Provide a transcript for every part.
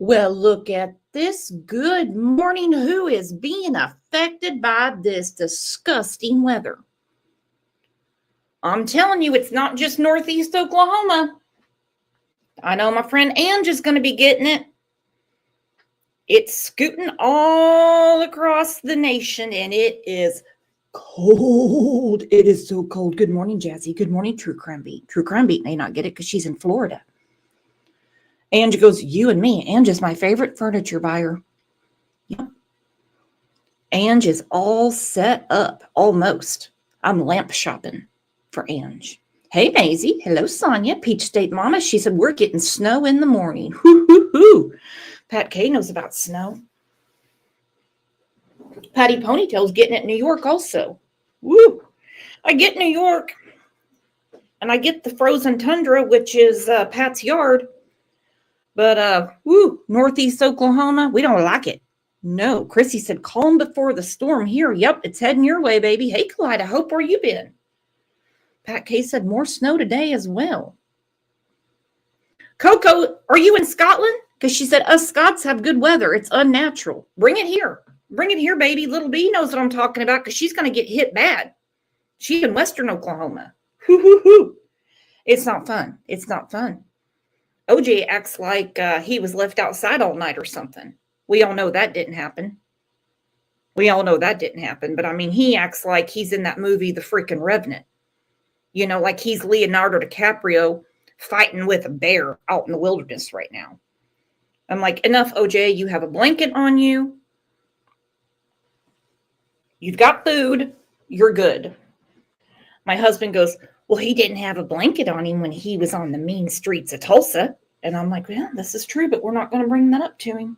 Well, look at this. Good morning. Who is being affected by this disgusting weather? I'm telling you, it's not just Northeast Oklahoma. I know my friend Ange is going to be getting it. It's scooting all across the nation, and it is cold. It is so cold. Good morning, Jazzy. Good morning, True Crime Beat. True Crime Beat may not get it because she's in Florida. Ange goes, you and me. Ange is my favorite furniture buyer. Yeah. Ange is all set up, almost. I'm lamp shopping for Ange. Hey, Maisie. Hello, Sonia. Peach State Mama. She said, we're getting snow in the morning. Hoo, hoo, hoo. Pat K knows about snow. Patty Ponytail's getting it in New York also. Woo. I get New York, and I get the frozen tundra, which is Pat's yard. But, Northeast Oklahoma, we don't like it. No, Chrissy said, calm before the storm here. Yep, it's heading your way, baby. Hey, Clyde, I hope where you been? Pat K said, more snow today as well. Coco, are you in Scotland? Because she said, us Scots have good weather. It's unnatural. Bring it here. Bring it here, baby. Little B knows what I'm talking about because she's going to get hit bad. She's in Western Oklahoma. Hoo, hoo, hoo. It's not fun. It's not fun. OJ acts like he was left outside all night or something. We all know that didn't happen. But, I mean, he acts like he's in that movie, The Freaking Revenant. You know, like he's Leonardo DiCaprio fighting with a bear out in the wilderness right now. I'm like, enough, OJ. You have a blanket on you. You've got food. You're good. My husband goes, well, he didn't have a blanket on him when he was on the mean streets of Tulsa. And I'm like, well, this is true, but we're not going to bring that up to him.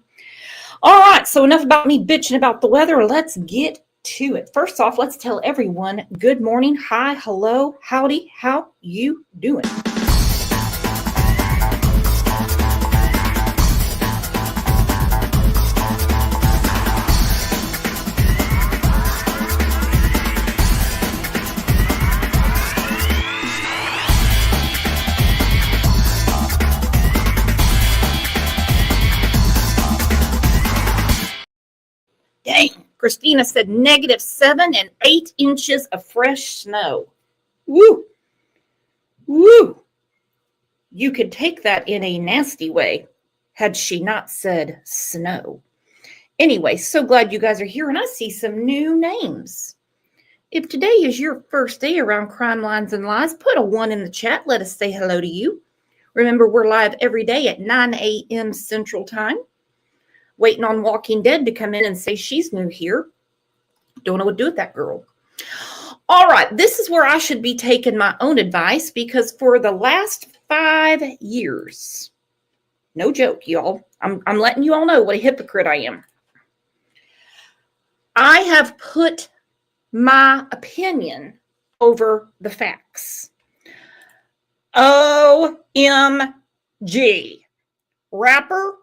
All right, so enough about me bitching about the weather. Let's get to it. First off, let's tell everyone good morning, hi, hello, howdy, how you doing? Dang, Christina said -7 and 8 inches of fresh snow. Woo! Woo! You could take that in a nasty way had she not said snow. Anyway, so glad you guys are here, and I see some new names. If today is your first day around Crime Lines and Lies, put a 1 in the chat. Let us say hello to you. Remember, we're live every day at 9 a.m. Central Time. Waiting on Walking Dead to come in and say she's new here. Don't know what to do with that girl. All right, this is where I should be taking my own advice because for the last 5 years, no joke, y'all, I'm letting you all know what a hypocrite I am. I have put my opinion over the facts. OMG. Rapper?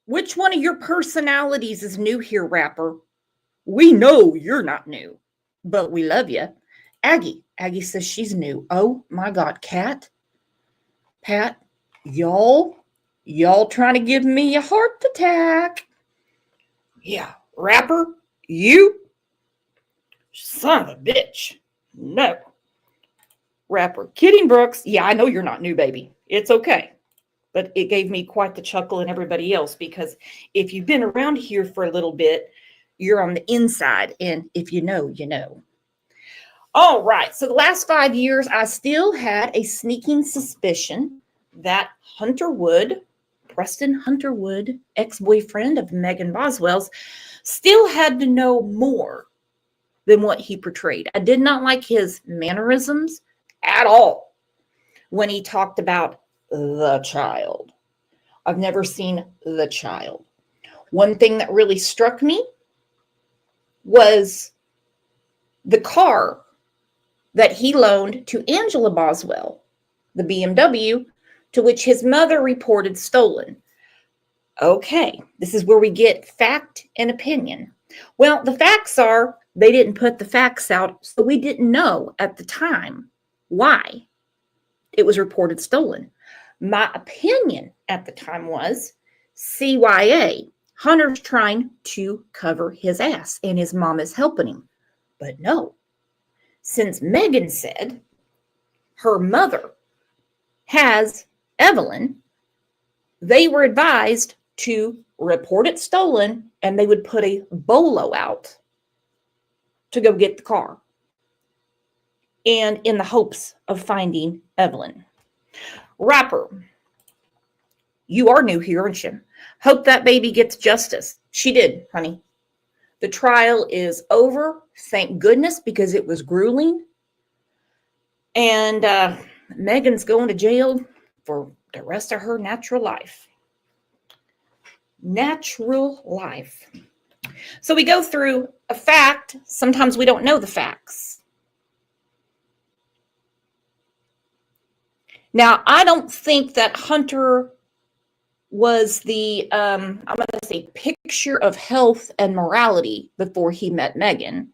Which one of your personalities is new here, rapper? We know you're not new, but we love you. Aggie says she's new. Oh my God, Pat, y'all trying to give me a heart attack. Yeah, rapper, you son of a bitch. No. Rapper, Kidding Brooks. Yeah, I know you're not new, baby. It's okay. But it gave me quite the chuckle and everybody else because if you've been around here for a little bit, you're on the inside. And if you know, you know. All right. So the last 5 years, I still had a sneaking suspicion that Preston Hunter Wood, ex-boyfriend of Megan Boswell's, still had to know more than what he portrayed. I did not like his mannerisms at all when he talked about the child. I've never seen the child. One thing that really struck me was the car that he loaned to Angela Boswell, the BMW, to which his mother reported stolen. Okay, this is where we get fact and opinion. Well, the facts are they didn't put the facts out, so we didn't know at the time why it was reported stolen. My opinion at the time was CYA. Hunter's trying to cover his ass and his mom is helping him. But no, since Megan said her mother has Evelyn, they were advised to report it stolen and they would put a bolo out to go get the car, and in the hopes of finding Evelyn. Rapper, you are new here, aren't you? Hope that baby gets justice. She did, honey. The trial is over, thank goodness, because it was grueling. And Megan's going to jail for the rest of her natural life. Natural life. So we go through a fact. Sometimes we don't know the facts. Now, I don't think that Hunter was the, I'm going to say, picture of health and morality before he met Megan.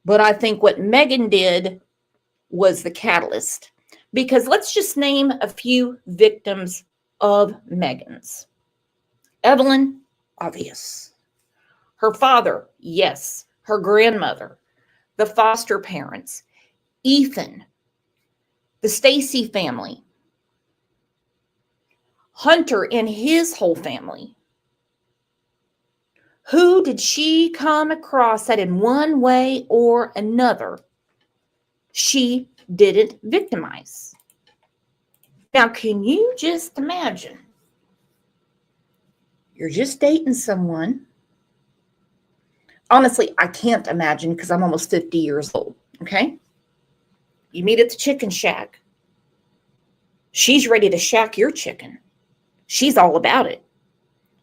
But I think what Megan did was the catalyst. Because let's just name a few victims of Megan's. Evelyn, obvious. Her father, yes. Her grandmother. The foster parents. Ethan. The Stacy family. Hunter and his whole family. Who did she come across that in one way or another she didn't victimize? Now, can you just imagine? You're just dating someone. Honestly, I can't imagine because I'm almost 50 years old, okay? You meet at the chicken shack. She's ready to shack your chicken. She's all about it.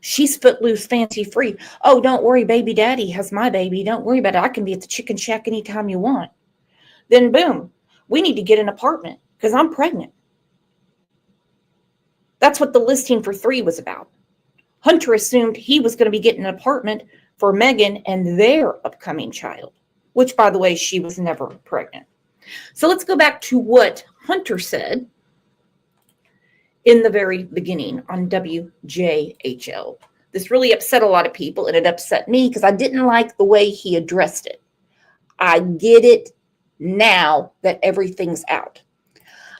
She's footloose, fancy free. Oh, don't worry, baby daddy has my baby. Don't worry about it. I can be at the chicken shack anytime you want. Then boom, we need to get an apartment because I'm pregnant. That's what the listing for 3 was about. Hunter assumed he was going to be getting an apartment for Megan and their upcoming child, which, by the way, she was never pregnant. So let's go back to what Hunter said in the very beginning on WJHL. This really upset a lot of people, and it upset me because I didn't like the way he addressed it. I get it now that everything's out.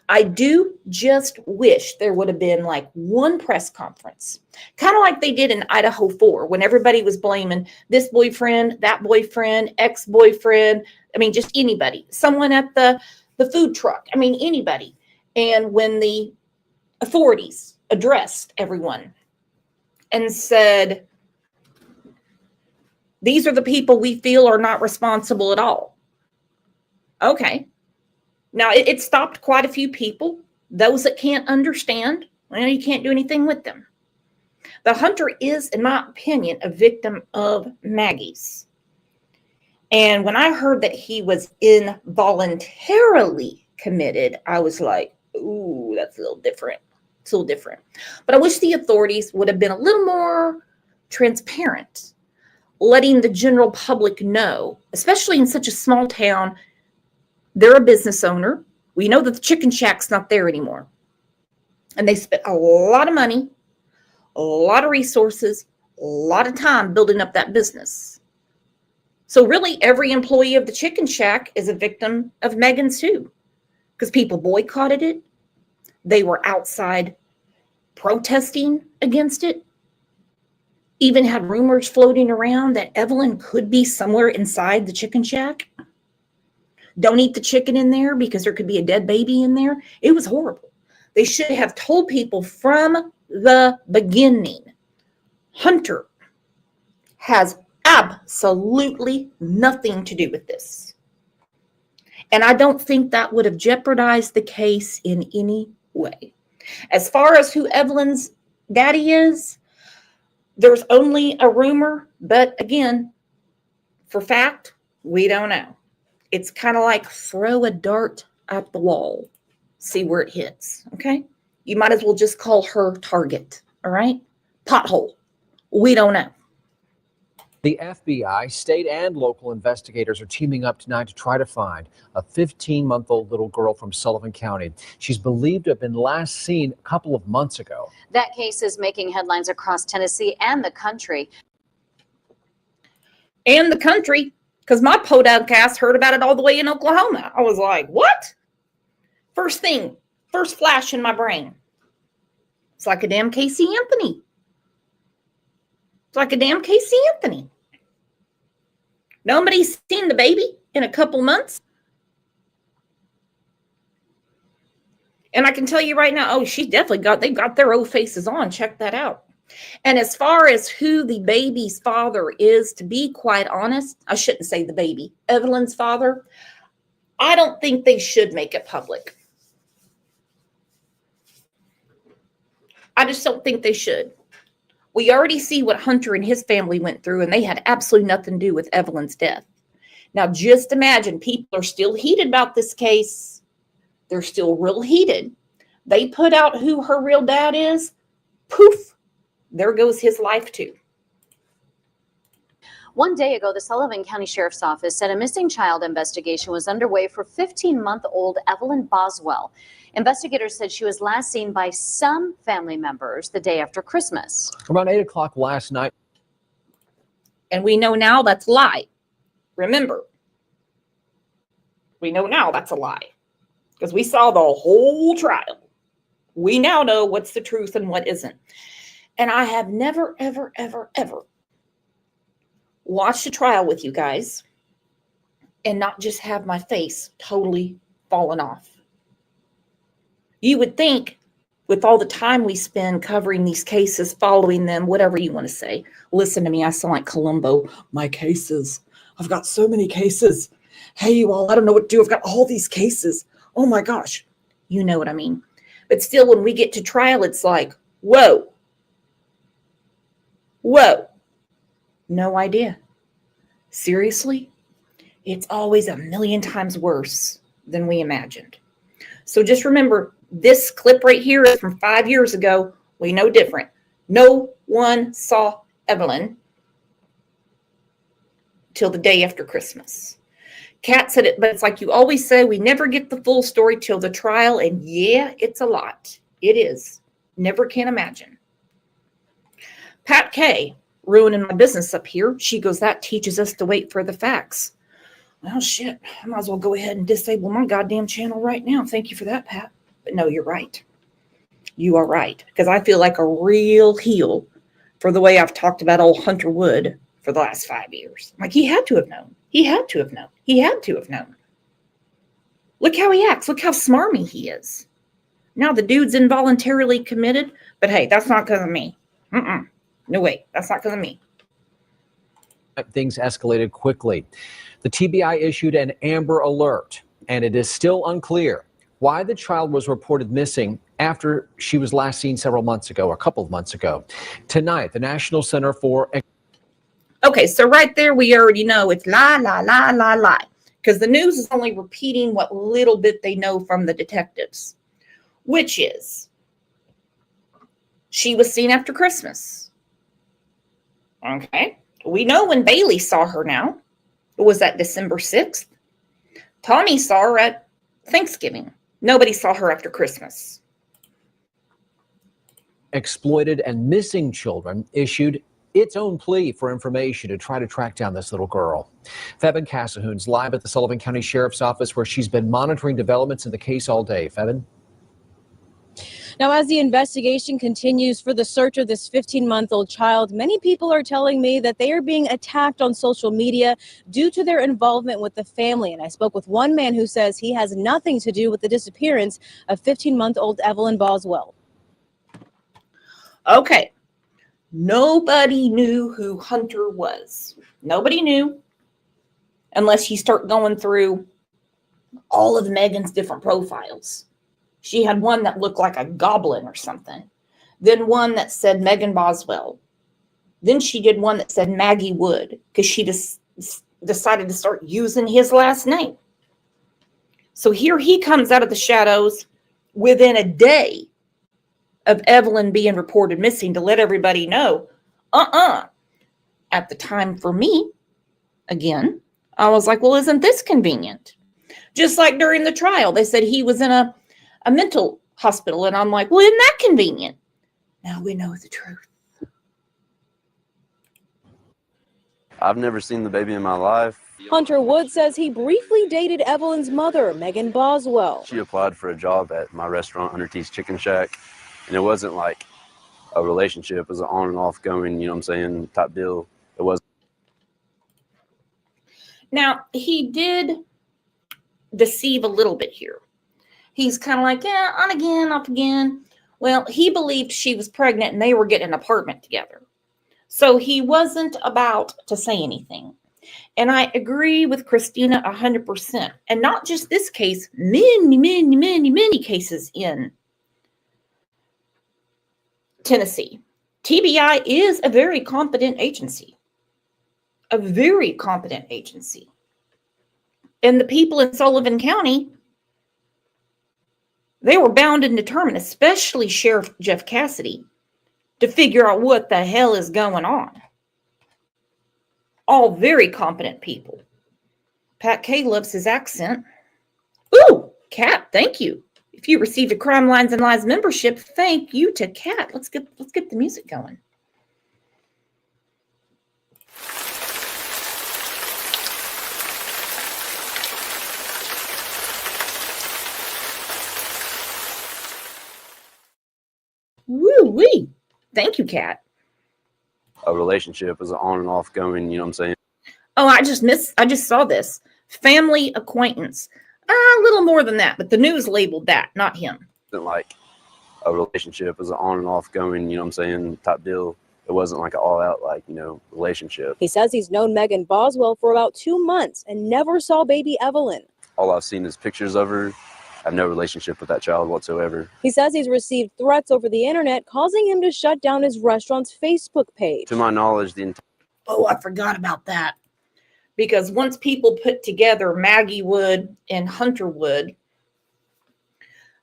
I do just wish there would have been like one press conference, kind of like they did in Idaho 4, when everybody was blaming this boyfriend, that boyfriend, ex-boyfriend. I mean, just anybody, someone at the food truck. I mean, anybody. And when the authorities addressed everyone and said, these are the people we feel are not responsible at all. Okay. Now, it stopped quite a few people. Those that can't understand, well, you can't do anything with them. The Hunter is, in my opinion, a victim of Maggie's. And when I heard that he was involuntarily committed, I was like, ooh, that's a little different. It's a little different. But I wish the authorities would have been a little more transparent, letting the general public know, especially in such a small town. They're a business owner. We know that the chicken shack's not there anymore. And they spent a lot of money, a lot of resources, a lot of time building up that business. So really, every employee of the chicken shack is a victim of Megan's too, because people boycotted it. They were outside protesting against it. Even had rumors floating around that Evelyn could be somewhere inside the chicken shack. Don't eat the chicken in there because there could be a dead baby in there. It was horrible. They should have told people from the beginning. Hunter has absolutely nothing to do with this. And I don't think that would have jeopardized the case in any way. As far as who Evelyn's daddy is, there's only a rumor. But again, for fact, we don't know. It's kind of like throw a dart at the wall, see where it hits, okay? You might as well just call her target, all right? Pothole. We don't know. The FBI, state and local investigators are teaming up tonight to try to find a 15-month-old little girl from Sullivan County. She's believed to have been last seen a couple of months ago. That case is making headlines across Tennessee and the country. And the country, because my podcast heard about it all the way in Oklahoma. I was like, what? First flash in my brain. It's like a damn Casey Anthony. It's like a damn Casey Anthony. Nobody's seen the baby in a couple months. And I can tell you right now, they've got their old faces on. Check that out. And as far as who the baby's father is, to be quite honest, I shouldn't say the baby, Evelyn's father, I don't think they should make it public. I just don't think they should. We already see what Hunter and his family went through, and they had absolutely nothing to do with Evelyn's death. Now, just imagine, people are still heated about this case. They're still real heated. They put out who her real dad is. Poof, there goes his life too. One day ago, the Sullivan County Sheriff's Office said a missing child investigation was underway for 15-month-old Evelyn Boswell. Investigators said she was last seen by some family members the day after Christmas. Around 8 o'clock last night. And we know now that's a lie. Remember, we know now that's a lie. Because we saw the whole trial. We now know what's the truth and what isn't. And I have never, ever, ever, ever watched a trial with you guys and not just have my face totally fallen off. You would think, with all the time we spend covering these cases, following them, whatever you want to say. Listen to me, I sound like Columbo. My cases. I've got so many cases. Hey, you all, I don't know what to do. I've got all these cases. Oh my gosh. You know what I mean. But still, when we get to trial, it's like, whoa. Whoa. No idea. Seriously? It's always a million times worse than we imagined. So just remember, this clip right here is from 5 years ago. We know different. No one saw Evelyn till the day after Christmas. Kat said it, but it's like you always say, we never get the full story till the trial. And yeah, it's a lot. It is. Never can imagine. Pat K, ruining my business up here. She goes, that teaches us to wait for the facts. Well, shit, I might as well go ahead and disable my goddamn channel right now. Thank you for that, Pat. But no, you're right. You are right. Because I feel like a real heel for the way I've talked about old Hunter Wood for the last 5 years. Like, he had to have known. He had to have known. He had to have known. Look how he acts. Look how smarmy he is. Now the dude's involuntarily committed. But hey, that's not because of me. No way. That's not because of me. Things escalated quickly. The TBI issued an Amber Alert, and it is still unclear why the child was reported missing after she was last seen several months ago, a couple of months ago. Tonight, the National Center for... Okay, so right there, we already know it's lie, lie, lie, lie, lie. Because the news is only repeating what little bit they know from the detectives, which is she was seen after Christmas. Okay. We know when Bailey saw her now. It was that December 6th. Tommy saw her at Thanksgiving. Nobody saw her after Christmas. Exploited and Missing Children issued its own plea for information to try to track down this little girl. Febin Casahoon's live at the Sullivan County Sheriff's Office, where she's been monitoring developments in the case all day. Febin? Now, as the investigation continues for the search of this 15-month-old child, many people are telling me that they are being attacked on social media due to their involvement with the family. And I spoke with one man who says he has nothing to do with the disappearance of 15-month-old Evelyn Boswell. Okay. Nobody knew who Hunter was. Nobody knew, unless you start going through all of Megan's different profiles. She had one that looked like a goblin or something. Then one that said Megan Boswell. Then she did one that said Maggie Wood, because she just decided to start using his last name. So here he comes out of the shadows within a day of Evelyn being reported missing to let everybody know, at the time for me, again, I was like, well, isn't this convenient? Just like during the trial, they said he was in a mental hospital. And I'm like, well, isn't that convenient? Now we know the truth. I've never seen the baby in my life. Hunter Wood says he briefly dated Evelyn's mother, Megan Boswell. She applied for a job at my restaurant, Hunter T's Chicken Shack, and it wasn't like a relationship. It was an on and off going, you know what I'm saying, type deal. It was. Now, he did deceive a little bit here. He's kind of like, yeah, on again, off again. Well, he believed she was pregnant and they were getting an apartment together. So he wasn't about to say anything. And I agree with Christina 100%. And not just this case, many cases in Tennessee. TBI is a very competent agency. A very competent agency. And the people in Sullivan County, they were bound and determined, especially Sheriff Jeff Cassidy, to figure out what the hell is going on. All very competent people. Pat K loves his accent. Ooh, Kat, thank you. If you received a Crime Lines and Lies membership, thank you to Kat. Let's get the music going. Woo-wee. Thank you, Kat. A relationship was an on and off going, you know what I'm saying? Oh, I just saw this. Family acquaintance. A little more than that, but the news labeled that, not him. It wasn't like a relationship. It was an on and off going, you know what I'm saying, type deal. It wasn't like an all out, like, you know, relationship. He says he's known Megan Boswell for about 2 months and never saw baby Evelyn. All I've seen is pictures of her. I have no relationship with that child whatsoever. He says he's received threats over the internet, causing him to shut down his restaurant's Facebook page. To my knowledge, Oh, I forgot about that. Because once people put together Maggie Wood and Hunter Wood,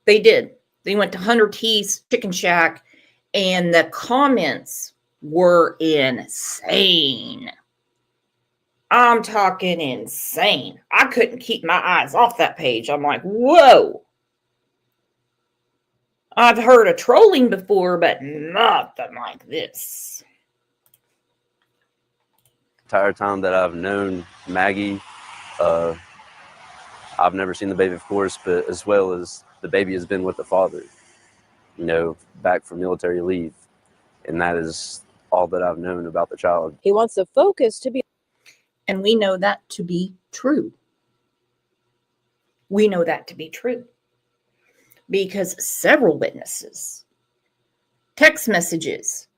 they did. They went to Hunter T's Chicken Shack, and the comments were insane. I'm talking insane. I couldn't keep my eyes off that page. I'm like, whoa. I've heard of trolling before, but nothing like this. entire time that I've known Maggie, I've never seen the baby, of course, but as well as the baby has been with the father, you know, back from military leave. And that is all that I've known about the child. He wants the focus to be. And we know that to be true. We know that to be true. Because several witnesses, text messages,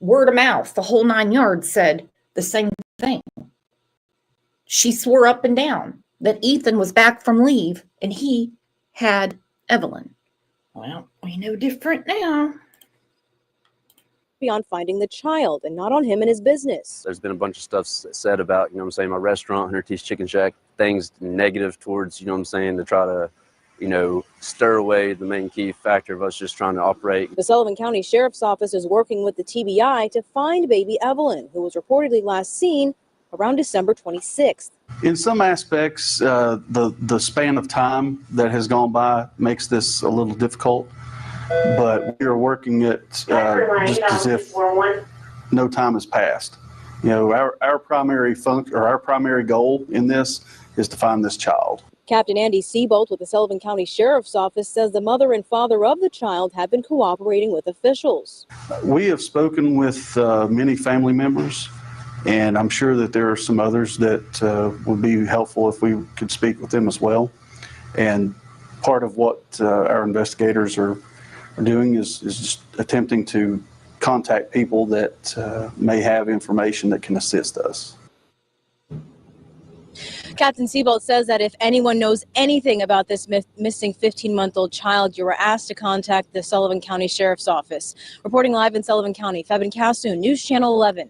word of mouth, the whole 9 yards said the same thing. She swore up and down that Ethan was back from leave and he had Evelyn. Well, we know different now. On finding the child and not on him and his business. There's been a bunch of stuff said about, you know what I'm saying, my restaurant, Hunter T's Chicken Shack, things negative towards, you know what I'm saying, to try to, you know, stir away the main key factor of us just trying to operate. The Sullivan County Sheriff's Office is working with the TBI to find baby Evelyn, who was reportedly last seen around December 26th. In some aspects, the span of time that has gone by makes this a little difficult. But we are working it just as if no time has passed. You know, our primary function or our primary goal in this is to find this child. Captain Andy Seabolt with the Sullivan County Sheriff's Office says the mother and father of the child have been cooperating with officials. We have spoken with many family members, and I'm sure that there are some others that would be helpful if we could speak with them as well. And part of what our investigators are doing is just attempting to contact people that may have information that can assist us. Captain Seabolt says that if anyone knows anything about this missing 15-month-old child, you are asked to contact the Sullivan County Sheriff's Office. Reporting live in Sullivan County, Febin Cassoon, News Channel 11.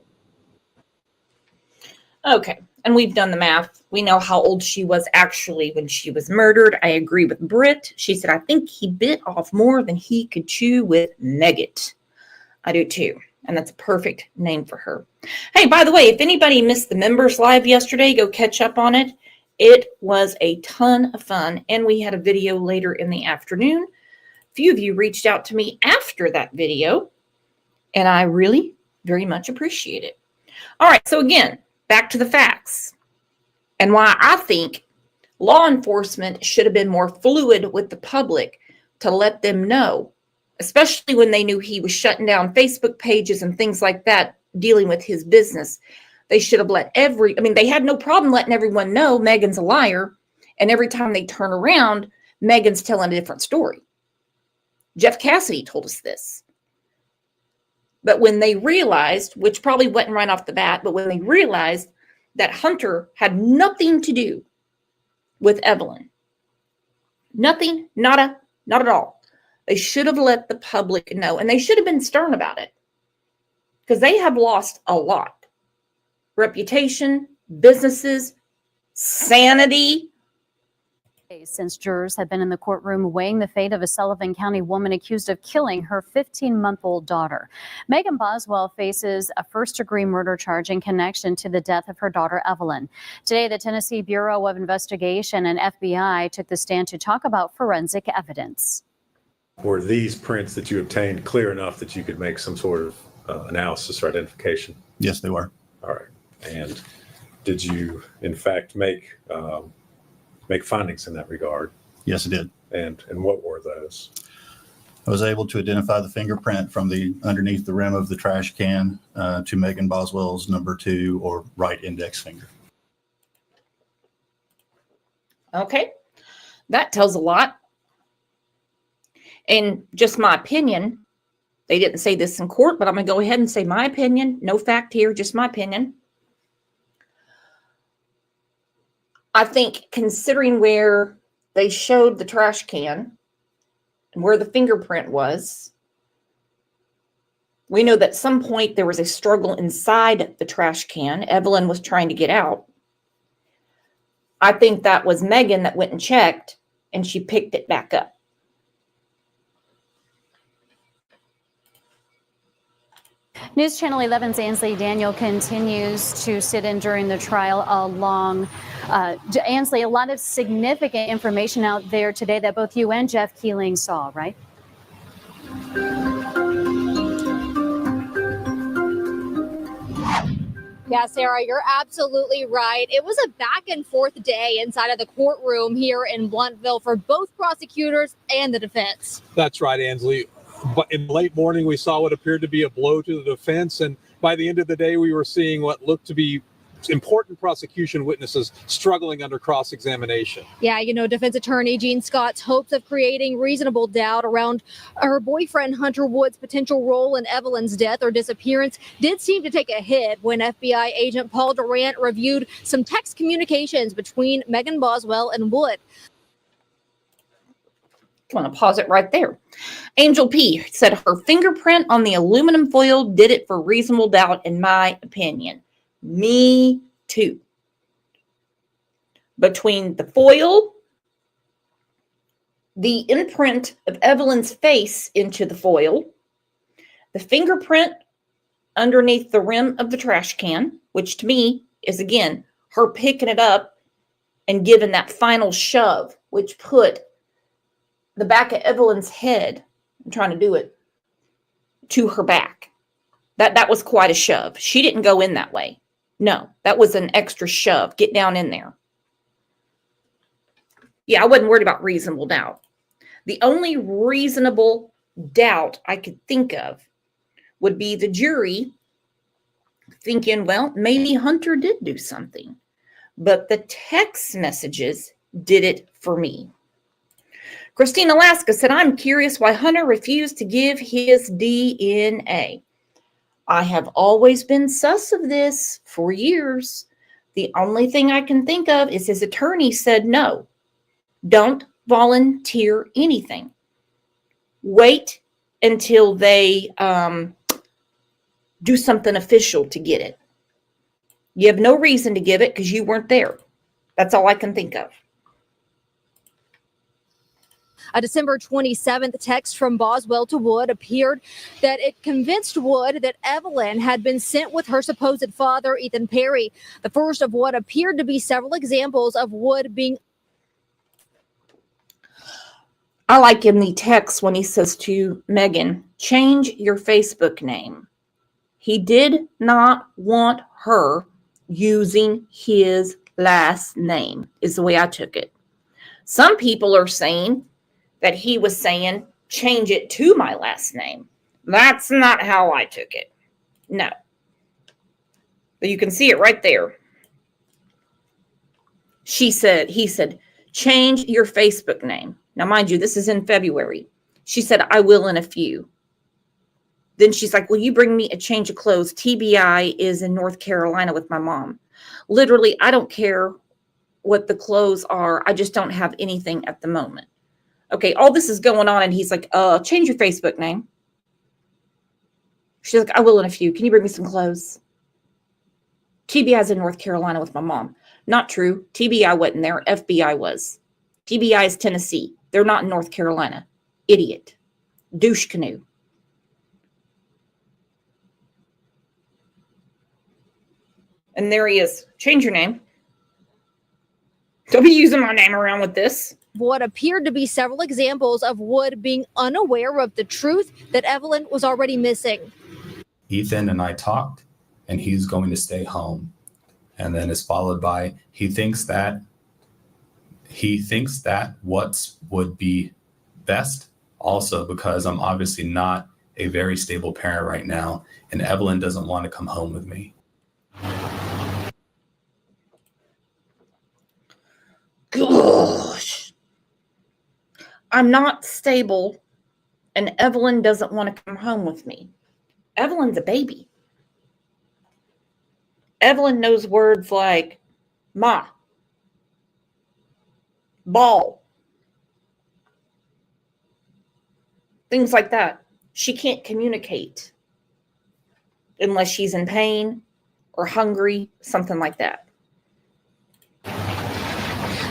Okay, and we've done the math. We know how old she was actually when she was murdered. I agree with Britt. She said, I think he bit off more than he could chew with Megget. I do too. And that's a perfect name for her. Hey, by the way, if anybody missed the members live yesterday, go catch up on it. It was a ton of fun. And we had a video later in the afternoon. A few of you reached out to me after that video, and I really very much appreciate it. All right, so again, back to the facts and why I think law enforcement should have been more fluid with the public to let them know, especially when they knew he was shutting down Facebook pages and things like that, dealing with his business. They should have let they had no problem letting everyone know Megan's a liar. And every time they turn around, Megan's telling a different story. Jeff Cassidy told us this. But when they realized, which probably wasn't right off the bat, but when they realized that Hunter had nothing to do with Evelyn, nothing, nada, not at all. They should have let the public know, and they should have been stern about it because they have lost a lot. Reputation, businesses, sanity. Since jurors had been in the courtroom weighing the fate of a Sullivan County woman accused of killing her 15-month-old daughter. Megan Boswell faces a first-degree murder charge in connection to the death of her daughter, Evelyn. Today, the Tennessee Bureau of Investigation and FBI took the stand to talk about forensic evidence. Were these prints that you obtained clear enough that you could make some sort of analysis or identification? Yes, they were. All right. And did you, in fact, make findings in that regard? Yes, I did. And what were those? I was able to identify the fingerprint from the underneath the rim of the trash can to Megan Boswell's number 2 or right index finger. Okay, that tells a lot. And just my opinion, they didn't say this in court, but I'm going to go ahead and say my opinion. No fact here, just my opinion. I think considering where they showed the trash can and where the fingerprint was, we know that at some point there was a struggle inside the trash can. Evelyn was trying to get out. I think that was Megan that went and checked, and she picked it back up. News Channel 11's Ansley Daniel continues to sit in during the trial along. Ansley, a lot of significant information out there today that both you and Jeff Keeling saw, right? Yeah, Sarah, you're absolutely right. It was a back and forth day inside of the courtroom here in Blountville for both prosecutors and the defense. That's right, Ansley. But in the late morning, we saw what appeared to be a blow to the defense. And by the end of the day, we were seeing what looked to be important prosecution witnesses struggling under cross-examination. Yeah, defense attorney Gene Scott's hopes of creating reasonable doubt around her boyfriend Hunter Wood's potential role in Evelyn's death or disappearance did seem to take a hit when FBI agent Paul Durant reviewed some text communications between Megan Boswell and Wood. I want to pause it right there. Angel P said her fingerprint on the aluminum foil did it for reasonable doubt, in my opinion. Me too. Between the foil, the imprint of Evelyn's face into the foil, the fingerprint underneath the rim of the trash can, which to me is, again, her picking it up and giving that final shove, which put the back of Evelyn's head, I'm trying to do it, to her back. That was quite a shove. She didn't go in that way. No, that was an extra shove. Get down in there. Yeah, I wasn't worried about reasonable doubt. The only reasonable doubt I could think of would be the jury thinking, well, maybe Hunter did do something. But the text messages did it for me. Christine Alaska said, I'm curious why Hunter refused to give his DNA. I have always been sus of this for years. The only thing I can think of is his attorney said, no, don't volunteer anything. Wait until they do something official to get it. You have no reason to give it because you weren't there. That's all I can think of. A December 27th text from Boswell to Wood appeared that it convinced Wood that Evelyn had been sent with her supposed father, Ethan Perry. The first of what appeared to be several examples of Wood being. I like in the text when he says to Megan, change your Facebook name. He did not want her using his last name, is the way I took it. Some people are saying that he was saying, change it to my last name. That's not how I took it. No. But you can see it right there. He said, change your Facebook name. Now, mind you, this is in February. She said, I will in a few. Then she's like, will you bring me a change of clothes? TBI is in North Carolina with my mom. Literally, I don't care what the clothes are. I just don't have anything at the moment. Okay, all this is going on, and he's like, change your Facebook name. She's like, I will in a few. Can you bring me some clothes? TBI is in North Carolina with my mom. Not true. TBI wasn't there. FBI was. TBI is Tennessee. They're not in North Carolina. Idiot. Douche canoe. And there he is. Change your name. Don't be using my name around with this. What appeared to be several examples of Wood being unaware of the truth that Evelyn was already missing. Ethan and I talked, and he's going to stay home. And then it's followed by, he thinks that what would be best, also because I'm obviously not a very stable parent right now, and Evelyn doesn't want to come home with me. Gosh. I'm not stable, and Evelyn doesn't want to come home with me. Evelyn's a baby. Evelyn knows words like ma, ball, things like that. She can't communicate unless she's in pain or hungry, something like that.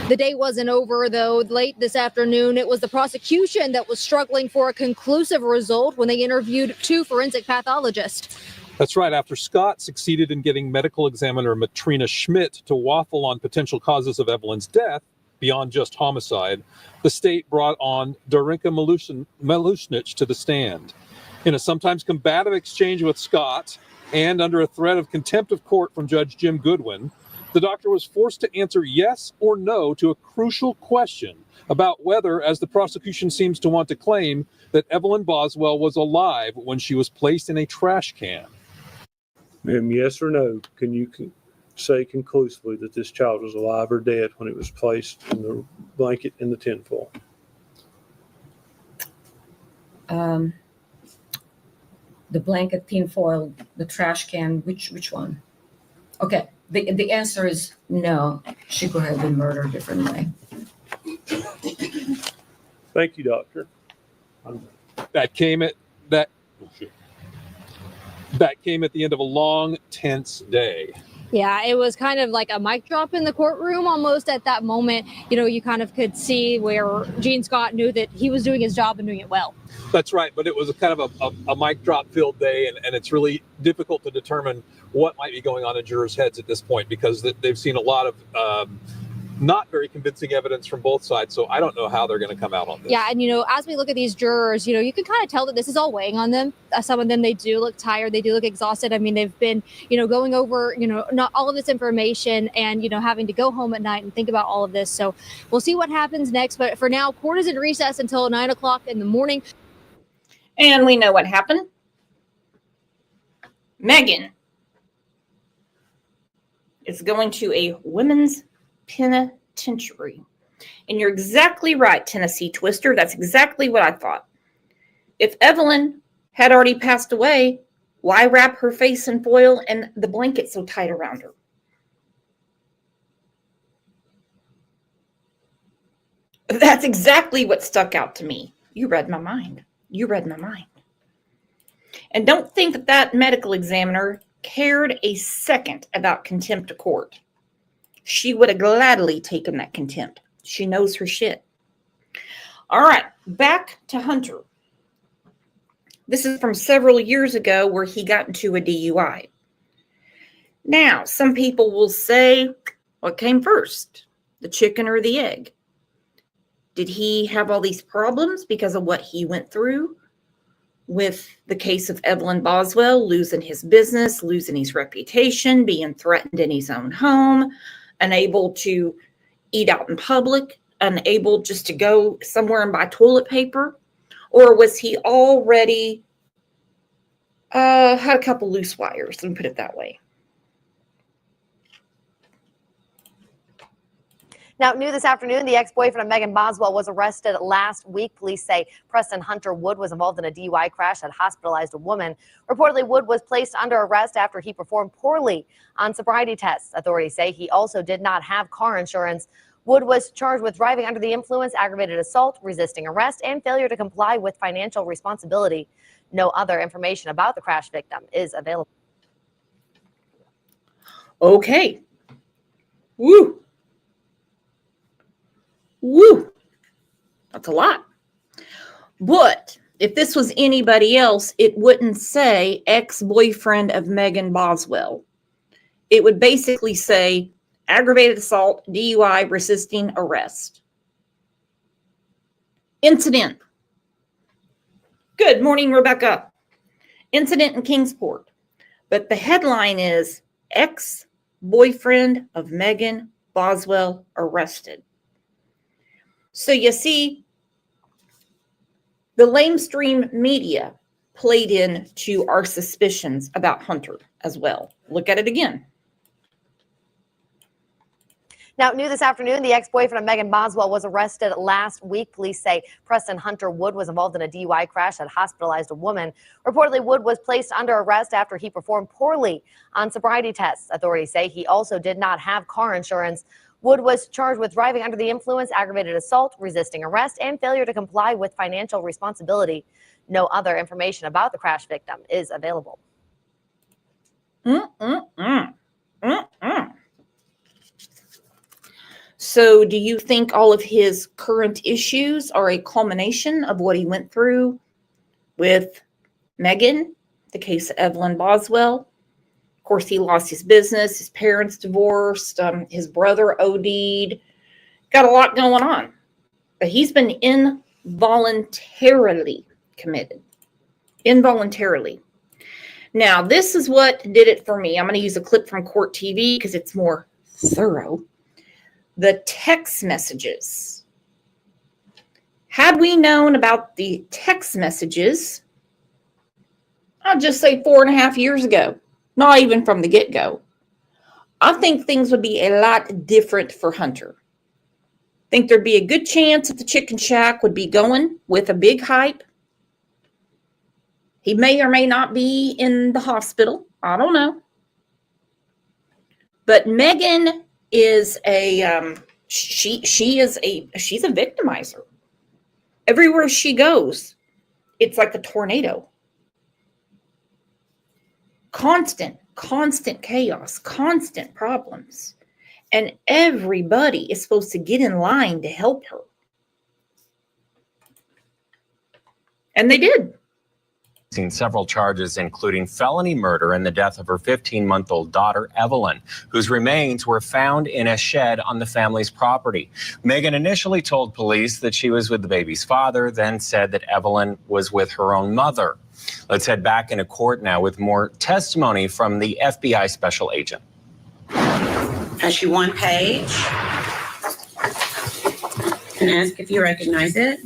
The day wasn't over, though. Late this afternoon, it was the prosecution that was struggling for a conclusive result when they interviewed 2 forensic pathologists. That's right. After Scott succeeded in getting medical examiner Matrina Schmidt to waffle on potential causes of Evelyn's death beyond just homicide, the state brought on Darinka Malushnich to the stand. In a sometimes combative exchange with Scott and under a threat of contempt of court from Judge Jim Goodwin, the doctor was forced to answer yes or no to a crucial question about whether, as the prosecution seems to want to claim, that Evelyn Boswell was alive when she was placed in a trash can. Ma'am, yes or no, can you say conclusively that this child was alive or dead when it was placed in the blanket in the tinfoil? The blanket, tinfoil, the trash can, which one? Okay, the answer is no. She could have been murdered differently. Thank you, doctor. That came at the end of a long, tense day. Yeah, it was kind of like a mic drop in the courtroom almost at that moment. You know, you kind of could see where Gene Scott knew that he was doing his job and doing it well. That's right, but it was a kind of a mic drop filled day, and it's really difficult to determine what might be going on in jurors' heads at this point because they've seen a lot of not very convincing evidence from both sides, so I don't know how they're going to come out on this. Yeah, and as we look at these jurors, you can kind of tell that this is all weighing on them. Some of them, they do look tired, they do look exhausted. I mean, they've been, going over, not all of this information and, having to go home at night and think about all of this. So we'll see what happens next. But for now, court is in recess until 9 o'clock in the morning. And we know what happened. Megan is going to a women's penitentiary. And you're exactly right, Tennessee Twister. That's exactly what I thought. If Evelyn had already passed away, why wrap her face in foil and the blanket so tight around her? That's exactly what stuck out to me. You read my mind. You read my mind. And don't think that medical examiner cared a second about contempt of court. She would have gladly taken that contempt. She knows her shit. All right, back to Hunter. This is from several years ago where he got into a DUI. Now, some people will say, what came first, the chicken or the egg? Did he have all these problems because of what he went through with the case of Evelyn Boswell, losing his business, losing his reputation, being threatened in his own home, unable to eat out in public, unable just to go somewhere and buy toilet paper? Or was he already had a couple loose wires, let me put it that way? Now, new this afternoon, the ex-boyfriend of Megan Boswell was arrested last week. Police say Preston Hunter Wood was involved in a DUI crash that hospitalized a woman. Reportedly, Wood was placed under arrest after he performed poorly on sobriety tests. Authorities say he also did not have car insurance. Wood was charged with driving under the influence, aggravated assault, resisting arrest, and failure to comply with financial responsibility. No other information about the crash victim is available. Okay. Woo. Woo. That's a lot. But if this was anybody else, it wouldn't say ex-boyfriend of Megan Boswell. It would basically say aggravated assault, DUI, resisting arrest. Incident. Good morning, Rebecca. Incident in Kingsport. But the headline is ex-boyfriend of Megan Boswell arrested. So you see, the lamestream media played into our suspicions about Hunter as well. Look at it again. Now, new this afternoon, the ex-boyfriend of Megan Boswell was arrested last week. Police say Preston Hunter Wood was involved in a DUI crash that hospitalized a woman. Reportedly, Wood was placed under arrest after he performed poorly on sobriety tests. Authorities say he also did not have car insurance. Wood was charged with driving under the influence, aggravated assault, resisting arrest, and failure to comply with financial responsibility. No other information about the crash victim is available. So do you think all of his current issues are a culmination of what he went through with Megan, the case of Evelyn Boswell? Of course, he lost his business, his parents divorced, his brother OD'd, got a lot going on. But he's been involuntarily committed. Involuntarily. Now, this is what did it for me. I'm going to use a clip from Court TV because it's more thorough. The text messages. Had we known about the text messages, I'll just say 4.5 years ago, not even from the get-go, I think things would be a lot different for Hunter. I think there'd be a good chance that the Chicken Shack would be going with a big hype. He may or may not be in the hospital. I don't know. But Megan is a she's a victimizer. Everywhere she goes, it's like a tornado. Constant chaos, constant problems. And everybody is supposed to get in line to help her. And they did. Seen several charges, including felony murder and the death of her 15-month-old daughter, Evelyn, whose remains were found in a shed on the family's property. Megan initially told police that she was with the baby's father, then said that Evelyn was with her own mother. Let's head back into court now with more testimony from the FBI special agent. Has you one page and ask if you recognize it.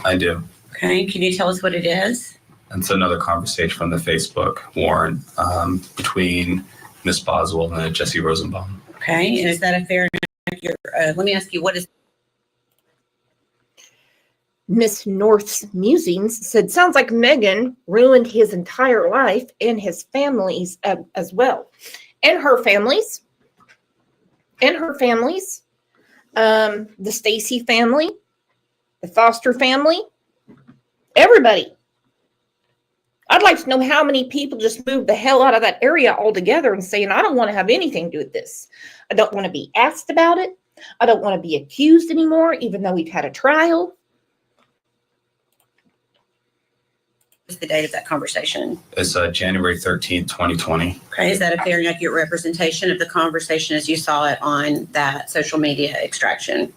I do. Okay, can you tell us what it is? And so another conversation from the Facebook warrant between Miss Boswell and Jesse Rosenbaum. Okay, and is that a fair let me ask you, what is Miss North's musings said, sounds like Megan ruined his entire life and his family's as well. And her families. The Stacy family. The Foster family. Everybody. I'd like to know how many people just moved the hell out of that area altogether and saying, I don't want to have anything to do with this. I don't want to be asked about it. I don't want to be accused anymore, even though we've had a trial. What's the date of that conversation? It's January 13th, 2020. Okay, is that a fair and accurate representation of the conversation as you saw it on that social media extraction?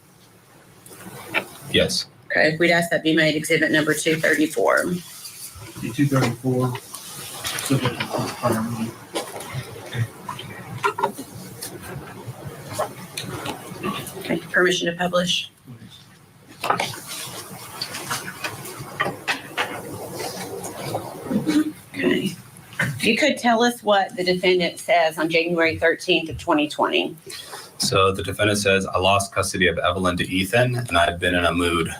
Yes. Okay, we'd ask that be made exhibit number 234. 234. Okay, permission to publish. Okay. If you could tell us what the defendant says on January 13th of 2020. So the defendant says, I lost custody of Evelyn to Ethan, and I've been in a mood.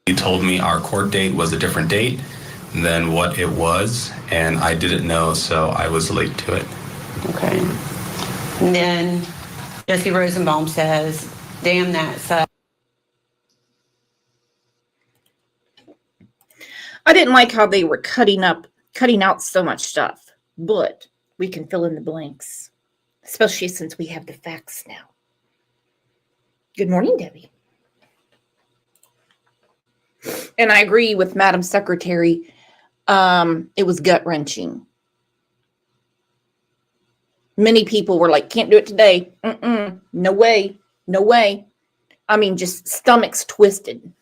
He told me our court date was a different date than what it was, and I didn't know, so I was late to it. Okay. And then Jesse Rosenbaum says, damn that. I didn't like how they were cutting out so much stuff, but we can fill in the blanks, especially since we have the facts now. Good morning, Debbie. And I agree with Madam Secretary. It was gut-wrenching. Many people were like, can't do it today. No way. No way. I mean, just stomachs twisted.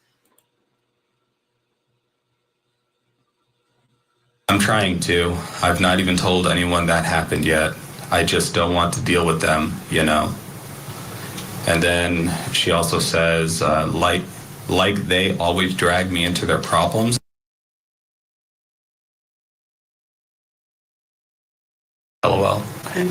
I'm trying to. I've not even told anyone that happened yet. I just don't want to deal with them, you know. And then she also says, like they always drag me into their problems. LOL. Okay.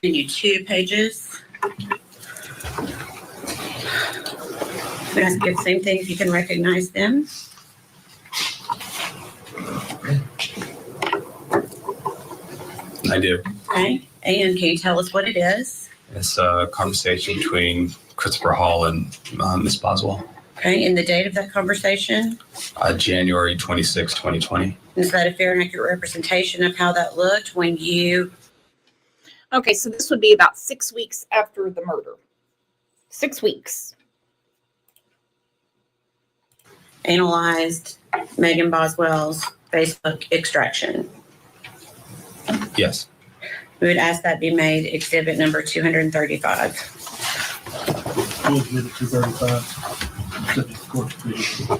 You 2 pages. We ask you the same thing if you can recognize them. I do. Okay. And can you tell us what it is? It's a conversation between Christopher Hall and Ms. Boswell. Okay. And the date of that conversation? January 26, 2020. Is that a fair and accurate representation of how that looked when you... Okay, so this would be about 6 weeks after the murder. 6 weeks. Analyzed Megan Boswell's Facebook extraction. Yes. We would ask that be made exhibit number 235. Exhibit 235. Subject to court decision.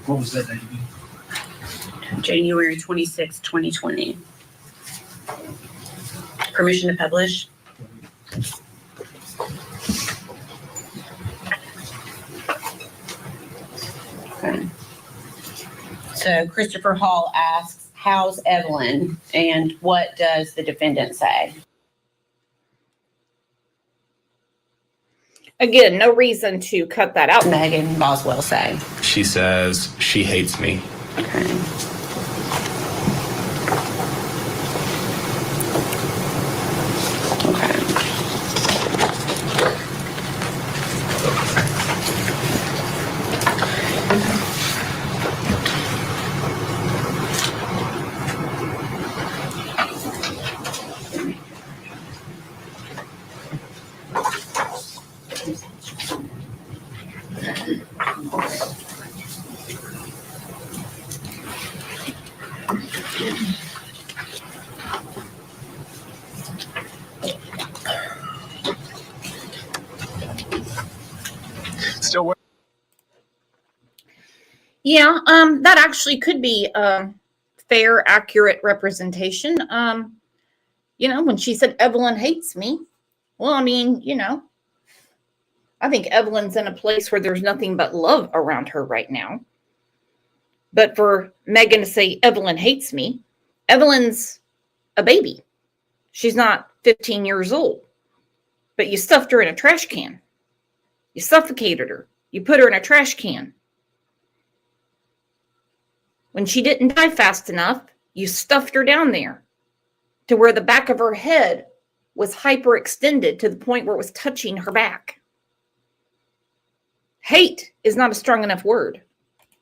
What was that date again? January 26, 2020. Permission to publish. Okay. So Christopher Hall asks, how's Evelyn? And what does the defendant say? Again, no reason to cut that out. Megan Boswell say. She says she hates me. Okay. Still. Yeah, that actually could be fair, accurate representation. when she said Evelyn hates me. Well, I mean, I think Evelyn's in a place where there's nothing but love around her right now. But for Megan to say Evelyn hates me, Evelyn's a baby. She's not 15 years old. But you stuffed her in a trash can. You suffocated her. You put her in a trash can. When she didn't die fast enough, you stuffed her down there to where the back of her head was hyperextended to the point where it was touching her back. Hate is not a strong enough word.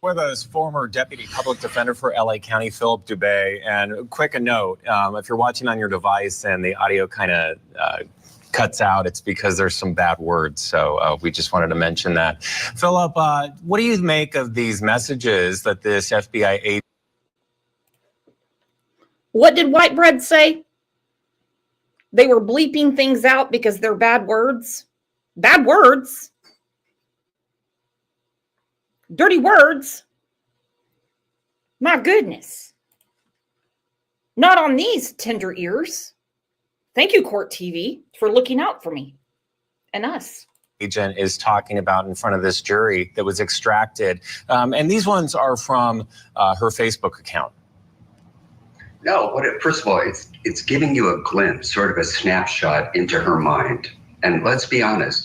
With us, former Deputy Public Defender for LA County, Philip Dubé. And quick a note, if you're watching on your device and the audio kind of cuts out, it's because there's some bad words. So we just wanted to mention that. Philip, what do you make of these messages that this FBI agent... What did White Bread say? They were bleeping things out because they're bad words. Bad words. Dirty words. My goodness. Not on these tender ears. Thank you, Court TV, for looking out for me and us. Agent is talking about in front of this jury that was extracted. And these ones are from her Facebook account. No, first of all, it's giving you a glimpse, sort of a snapshot into her mind. And let's be honest,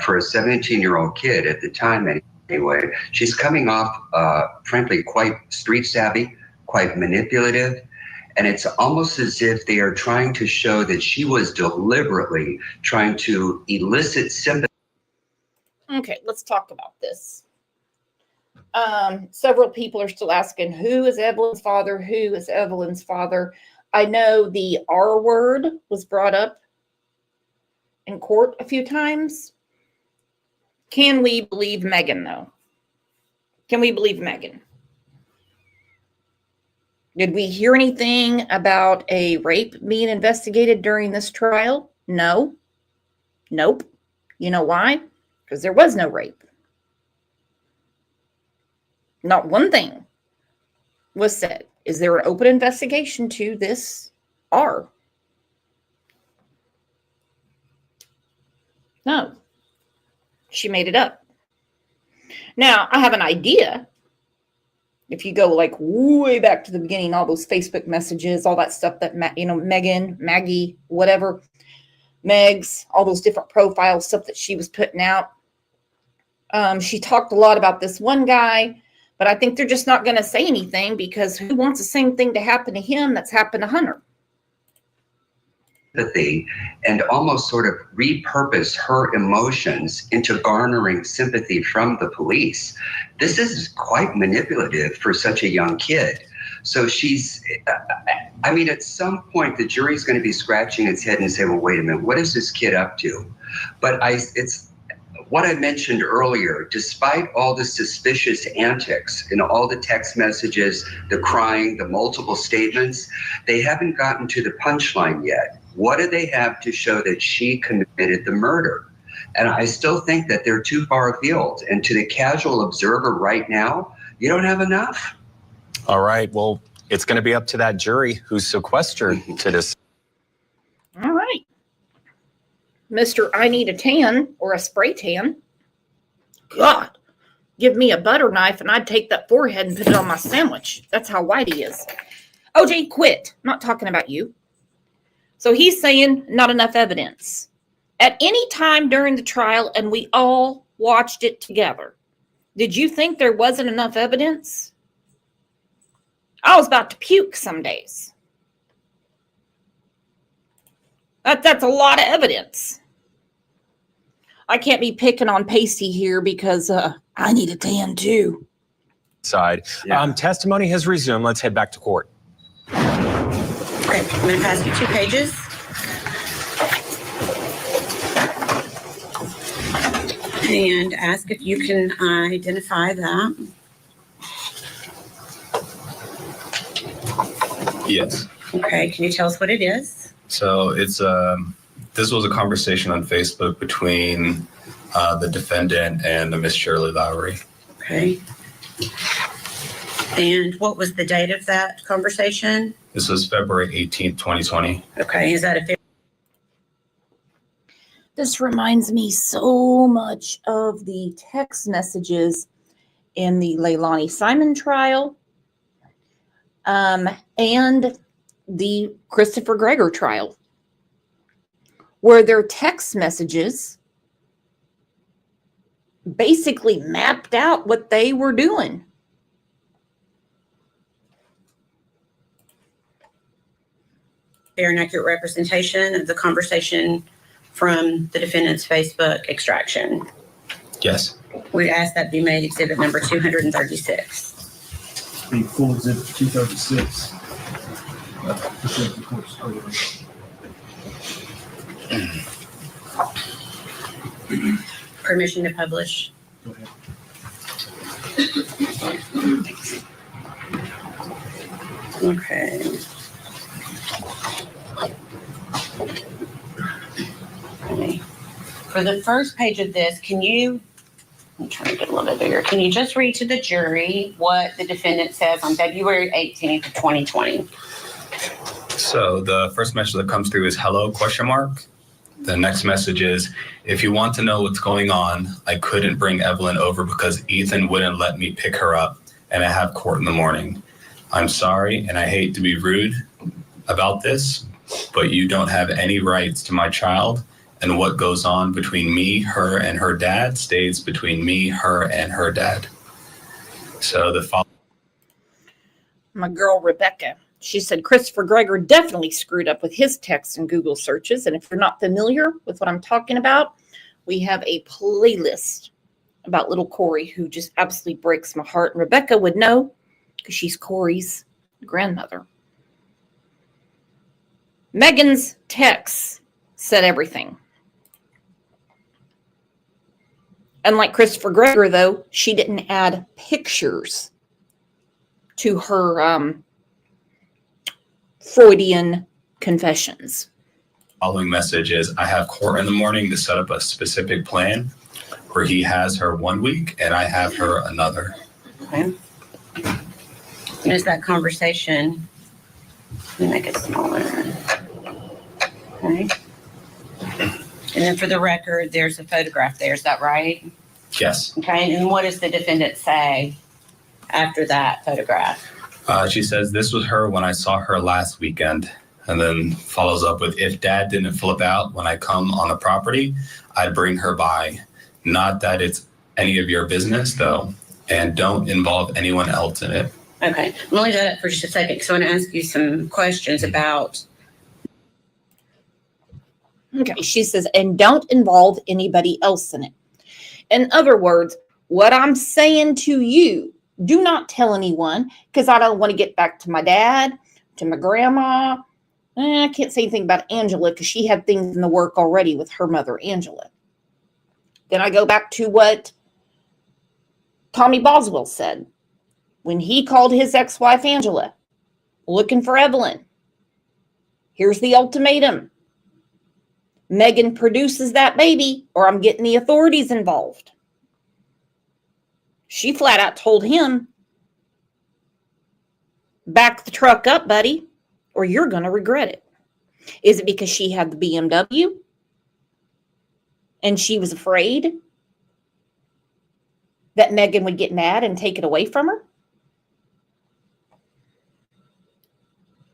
for a 17-year-old kid at the time anyway, she's coming off, frankly, quite street savvy, quite manipulative. And it's almost as if they are trying to show that she was deliberately trying to elicit sympathy. Okay, let's talk about this. Several people are still asking, who is Evelyn's father? Who is Evelyn's father? I know the R word was brought up in court a few times. Can we believe Megan, though? Can we believe Megan? Did we hear anything about a rape being investigated during this trial? No. Nope. You know why? Because there was no rape. Not one thing was said. Is there an open investigation to this R? No. She made it up. Now, I have an idea. If you go like way back to the beginning, all those Facebook messages, all that stuff that, Megan, Maggie, whatever, Megs, all those different profiles, stuff that she was putting out. She talked a lot about this one guy, but I think they're just not going to say anything because who wants the same thing to happen to him that's happened to Hunter? And almost sort of repurpose her emotions into garnering sympathy from the police. This is quite manipulative for such a young kid. So at some point the jury's going to be scratching its head and say, well, wait a minute, what is this kid up to? But it's what I mentioned earlier, despite all the suspicious antics and all the text messages, the crying, the multiple statements, they haven't gotten to the punchline yet. What do they have to show that she committed the murder? And I still think that they're too far afield. And to the casual observer right now, you don't have enough. All right. Well, it's going to be up to that jury who's sequestered to this. All right. Mr. I need a tan or a spray tan. God, give me a butter knife and I'd take that forehead and put it on my sandwich. That's how white he is. OJ, quit. I'm not talking about you. So he's saying not enough evidence. At any time during the trial, and we all watched it together, did you think there wasn't enough evidence? I was about to puke some days. That's a lot of evidence. I can't be picking on Pasty here because I need a tan too. Side. Yeah. Testimony has resumed. Let's head back to court. Okay, I'm going to pass you 2 pages. And ask if you can identify that. Yes. Okay, can you tell us what it is? So it's this was a conversation on Facebook between the defendant and Miss Shirley Lowry. Okay. And what was the date of that conversation? This was February 18th, 2020. Okay, is that a This reminds me so much of the text messages in the Leilani Simon trial and the Christopher Gregory trial, where their text messages basically mapped out what they were doing. fair and accurate representation of the conversation from the defendant's Facebook extraction? Yes. We ask that be made exhibit number 236. Be full exhibit 236. Permission to publish. Go ahead. Okay. Okay. For the first page of this, I'm trying to get a little bit bigger. Can you just read to the jury what the defendant says on February 18th of 2020? So the first message that comes through is hello, ? The next message is, if you want to know what's going on, I couldn't bring Evelyn over because Ethan wouldn't let me pick her up and I have court in the morning. I'm sorry and I hate to be rude about this, but you don't have any rights to my child, and what goes on between me, her, and her dad stays between me, her, and her dad. So My girl Rebecca, she said Christopher Gregory definitely screwed up with his texts and Google searches. And if you're not familiar with what I'm talking about, we have a playlist about little Corey, who just absolutely breaks my heart. And Rebecca would know because she's Corey's grandmother. Megan's texts said everything. Unlike Christopher Gregory, though, she didn't add pictures to her Freudian confessions. following message is, I have court in the morning to set up a specific plan where he has her 1 week and I have her another. Okay. And is that conversation, let me make it smaller. Okay. And then for the record, there's a photograph there, is that right? Yes. Okay, and what does the defendant say after that photograph? She says, this was her when I saw her last weekend, and then follows up with, if dad didn't flip out when I come on the property, I'd bring her by. Not that it's any of your business, though, and don't involve anyone else in it. Okay, I'm going to leave that up for just a second because I want to ask you some questions about. Okay, she says, and don't involve anybody else in it. In other words, what I'm saying to you, do not tell anyone, because I don't want to get back to my dad, to my grandma. I can't say anything about Angela because she had things in the work already with her mother, Angela. Then I go back to what Tommy Boswell said when he called his ex-wife, Angela, looking for Evelyn. Here's the ultimatum. Megan produces that baby or I'm getting the authorities involved. She flat out told him, back the truck up, buddy, or you're going to regret it. Is it because she had the BMW and she was afraid that Megan would get mad and take it away from her?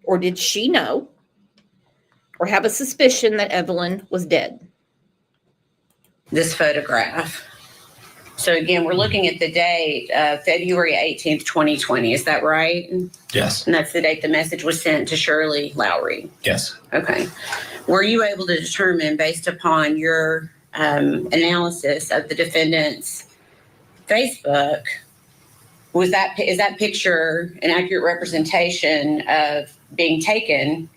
Or did she know or have a suspicion that Evelyn was dead? This photograph. So again, we're looking at the date, February 18th, 2020. Is that right? Yes. And that's the date the message was sent to Shirley Lowry. Yes. Okay. Were you able to determine, based upon your analysis of the defendant's Facebook, is that picture an accurate representation of being taken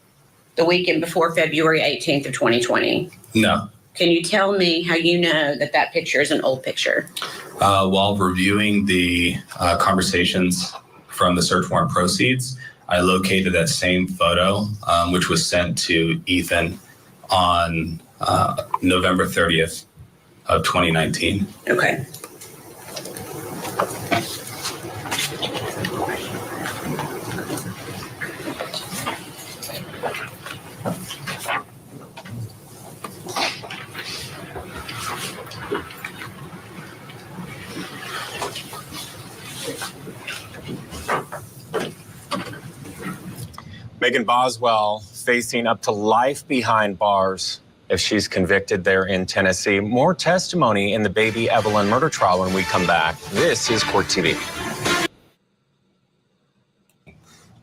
the weekend before February 18th of 2020? No. Can you tell me how you know that that picture is an old picture? While reviewing the conversations from the search warrant proceeds, I located that same photo, which was sent to Ethan on November 30th of 2019. Okay. Megan Boswell facing up to life behind bars if she's convicted there in Tennessee. More testimony in the baby Evelyn murder trial when we come back. This is Court TV.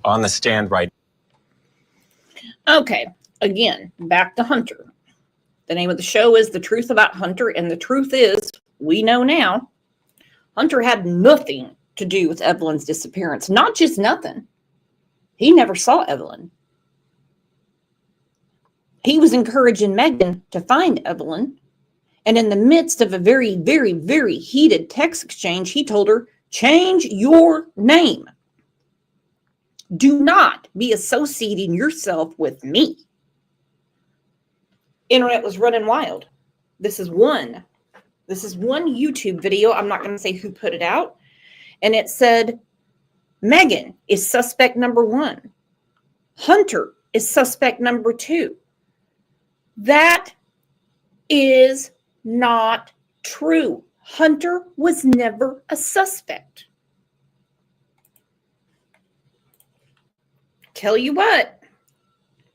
On the stand right. Okay, again, back to Hunter. The name of the show is The Truth About Hunter, and the truth is, we know now, Hunter had nothing to do with Evelyn's disappearance. Not just nothing. He never saw Evelyn. He was encouraging Megan to find Evelyn, and in the midst of a very, very, very heated text exchange, he told her, change your name. Do not be associating yourself with me. Internet was running wild. This is one YouTube video. I'm not going to say who put it out. And it said, Megan is suspect number 1. Hunter is suspect number 2. That is not true. Hunter was never a suspect. Tell you what,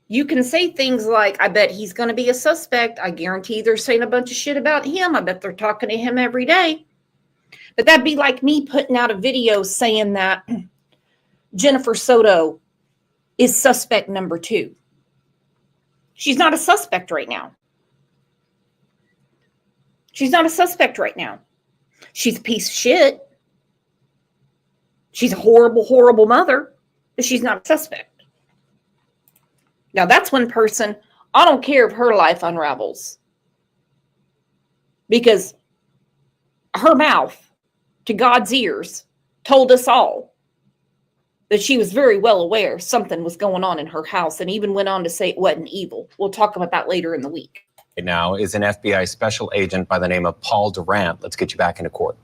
you can say things like, I bet he's going to be a suspect. I guarantee they're saying a bunch of shit about him. I bet they're talking to him every day. But that'd be like me putting out a video saying that Jennifer Soto is suspect number 2. She's not a suspect right now. She's not a suspect right now. She's a piece of shit. She's a horrible, horrible mother, but she's not a suspect. Now, that's one person, I don't care if her life unravels. Because her mouth to God's ears told us all that she was very well aware something was going on in her house, and even went on to say it wasn't evil. We'll talk about that later in the week. Right now is an FBI special agent by the name of Paul Durant. Let's get you back into court.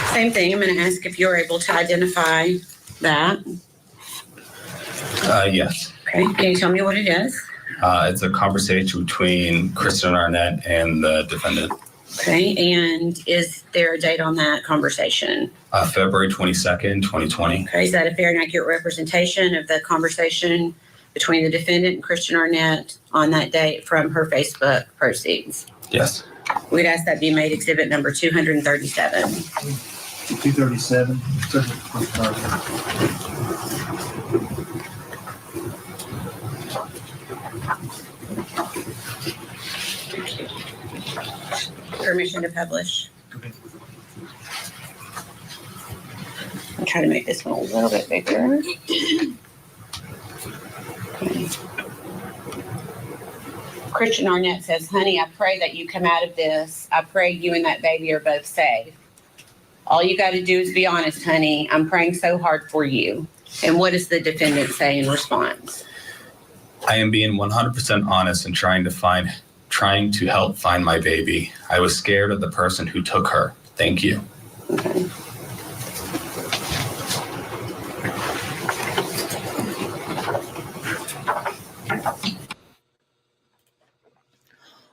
Same thing. I'm going to ask if you're able to identify that. Yes. Okay. Can you tell me what it is? It's a conversation between Kristen Arnett and the defendant. Okay. And is there a date on that conversation? February 22nd, 2020. Okay. Is that a fair and accurate representation of the conversation between the defendant and Kristen Arnett on that date from her Facebook proceeds? Yes. We'd ask that be made exhibit number 237. 237. Permission to publish. I'll try to make this one a little bit bigger. Christian Arnett says, honey, I pray that you come out of this. I pray you and that baby are both safe. All you got to do is be honest, honey. I'm praying so hard for you. And what does the defendant say in response? I am being 100% honest and trying to help find my baby. I was scared of the person who took her. Thank you. Okay.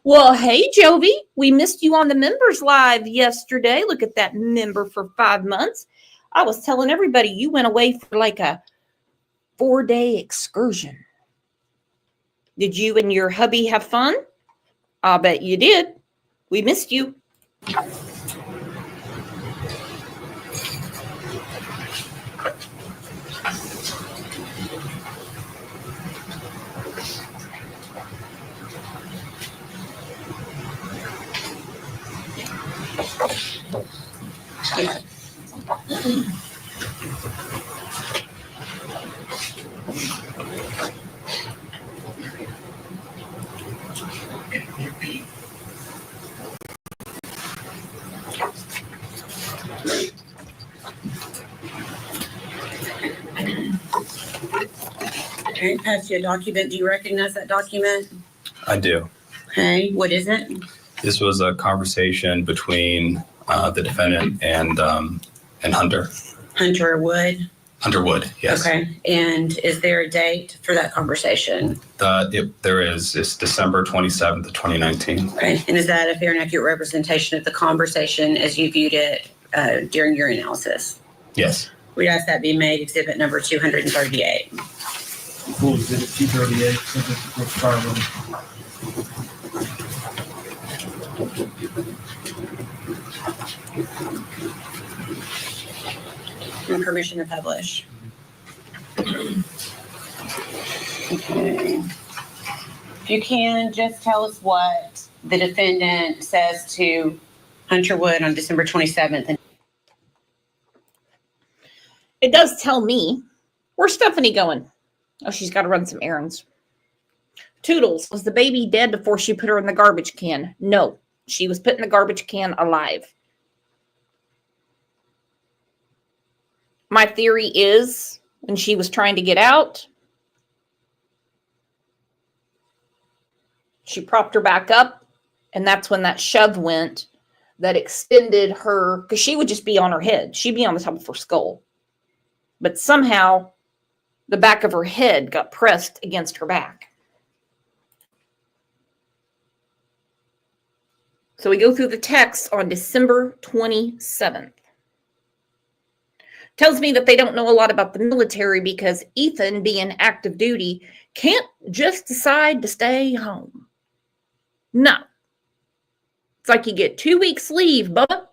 Well, hey, Jovi, we missed you on the members live yesterday. Look at that member for 5 months. I was telling everybody you went away for like a 4-day excursion. Did you and your hubby have fun? I bet you did. We missed you. Okay, pass you a document. Do you recognize that document? I do. Okay, what is it? This was a conversation between the defendant and Hunter. Hunter Wood? Hunter Wood, yes. Okay, and is there a date for that conversation? There is. It's December 27th of 2019. Okay, and is that a fair and accurate representation of the conversation as you viewed it during your analysis? Yes. We'd ask that be made exhibit number 238. Full exhibit 238, subject to court fire And permission to publish. Okay. If you can, just tell us what the defendant says to Hunter Wood on December 27th. It does tell me. Where's Stephanie going? Oh, she's got to run some errands. Toodles, was the baby dead before she put her in the garbage can? No, she was put in the garbage can alive. My theory is when she was trying to get out, she propped her back up, and that's when that shove went that extended her, because she would just be on her head. She'd be on the top of her skull. But somehow the back of her head got pressed against her back. So we go through the text on December 27th. Tells me that they don't know a lot about the military because Ethan, being active duty, can't just decide to stay home. No. It's like you get 2 weeks leave, Bubba,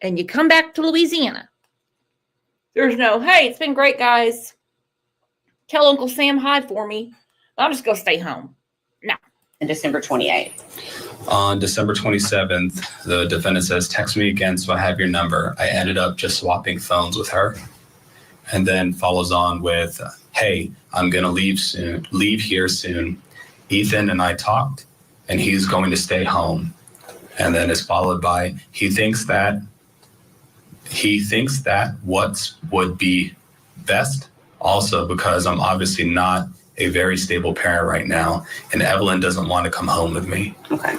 and you come back to Louisiana. There's no, hey, it's been great, guys. Tell Uncle Sam hi for me. I'm just going to stay home. No. And December 28th. On December 27th, the defendant says, text me again so I have your number. I ended up just swapping phones with her. And then follows on with, hey, I'm going to leave here soon. Ethan and I talked, and he's going to stay home. And then it's followed by, he thinks that what would be best, also because I'm obviously not a very stable parent right now, and Evelyn doesn't want to come home with me. Okay.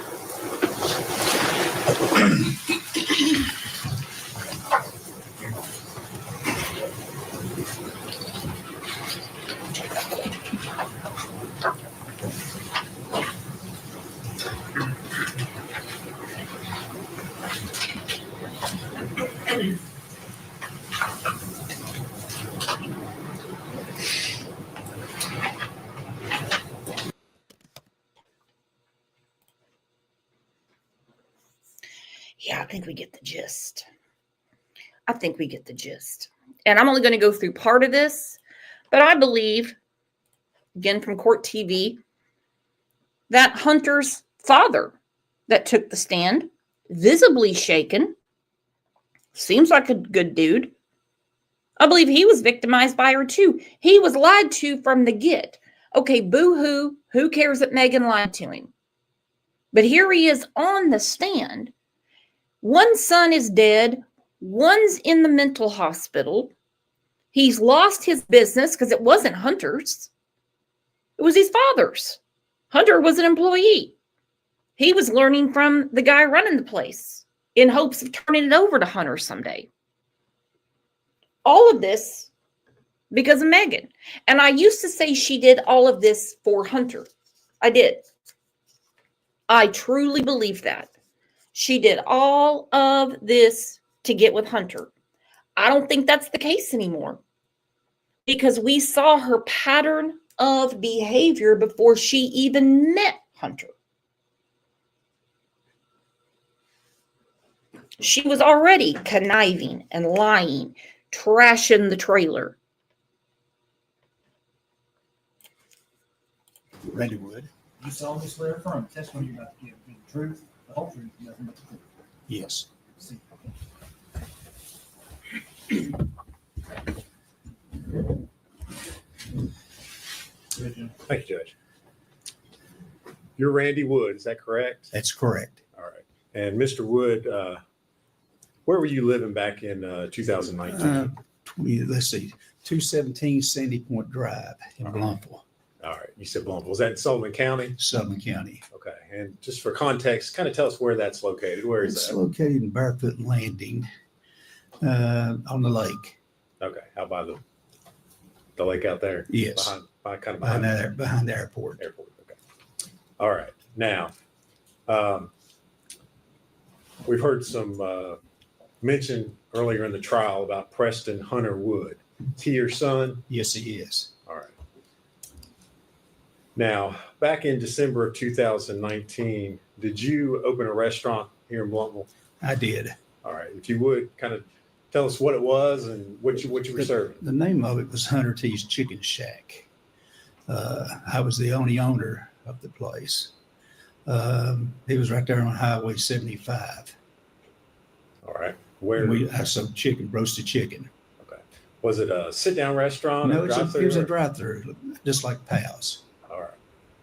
Yeah, I think we get the gist. And I'm only going to go through part of this, but I believe, again from Court TV, that Hunter's father that took the stand, visibly shaken, seems like a good dude. I believe he was victimized by her too. He was lied to from the get. Okay, boo-hoo, who cares that Megan lied to him? But here he is on the stand. One son is dead. One's in the mental hospital. He's lost his business because it wasn't Hunter's. It was his father's. Hunter was an employee. He was learning from the guy running the place in hopes of turning it over to Hunter someday. All of this because of Megan. And I used to say she did all of this for Hunter. I did. I truly believe that. She did all of this to get with Hunter. I don't think that's the case anymore because we saw her pattern of behavior before she even met Hunter. She was already conniving and lying, trashing the trailer. Randy Wood. You solemnly swear affirm the testimony you're about to give be the truth, the whole truth, and nothing but the truth. Yes. Thank you, Judge. You're Randy Wood, is that correct? That's correct. All right. And Mr. Wood, where were you living back in 2019? 217 Sandy Point Drive in Blumpville. All right. You said Blumpville. Was that in Sullivan County? Sullivan County. Okay. And just for context, kind of tell us where that's located. Where is It's that? located in Barefoot Landing on the lake. Okay. How by the lake out there? Yes. Behind the airport. Airport. Okay. All right. Now, we've heard some mention earlier in the trial about Preston Hunter Wood. Is he your son? Yes, he is. All right. Now, back in December of 2019, did you open a restaurant here in Blountville? I did. All right. If you would kind of tell us what it was and what you were serving. The name of it was Hunter T's Chicken Shack. I was the only owner of the place. It was right there on Highway 75. All right. Where I sold chicken, roasted chicken. Okay. Was it a sit-down restaurant? No, it was a drive-through, just like Pal's. All right.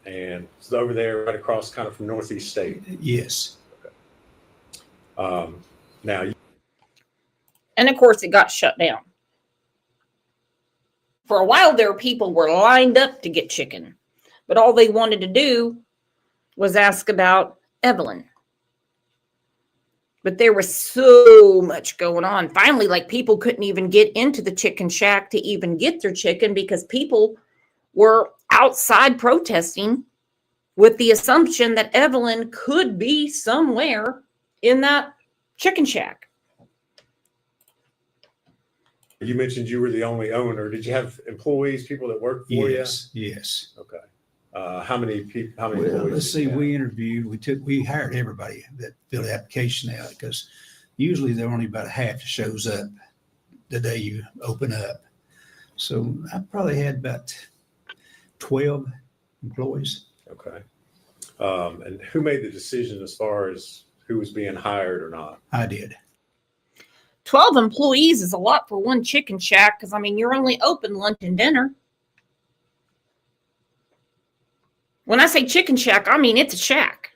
And it's over there, right across, kind of from Northeast State. Yes. Okay. Now. And of course, it got shut down. For a while there, people were lined up to get chicken, but all they wanted to do was ask about Evelyn. But there was so much going on. Finally, like, people couldn't even get into the chicken shack to even get their chicken because people were outside protesting with the assumption that Evelyn could be somewhere in that chicken shack. You mentioned you were the only owner. Did you have employees, people that worked for you? Yes. Okay. How many people? How many employees? Let's see. We interviewed. We hired everybody that filled the application out because usually there are only about a half that shows up the day you open up. So I probably had about 12 employees. Okay. And who made the decision as far as who was being hired or not? I did. 12 employees is a lot for one chicken shack because, I mean, you're only open lunch and dinner. When I say chicken shack, I mean it's a shack.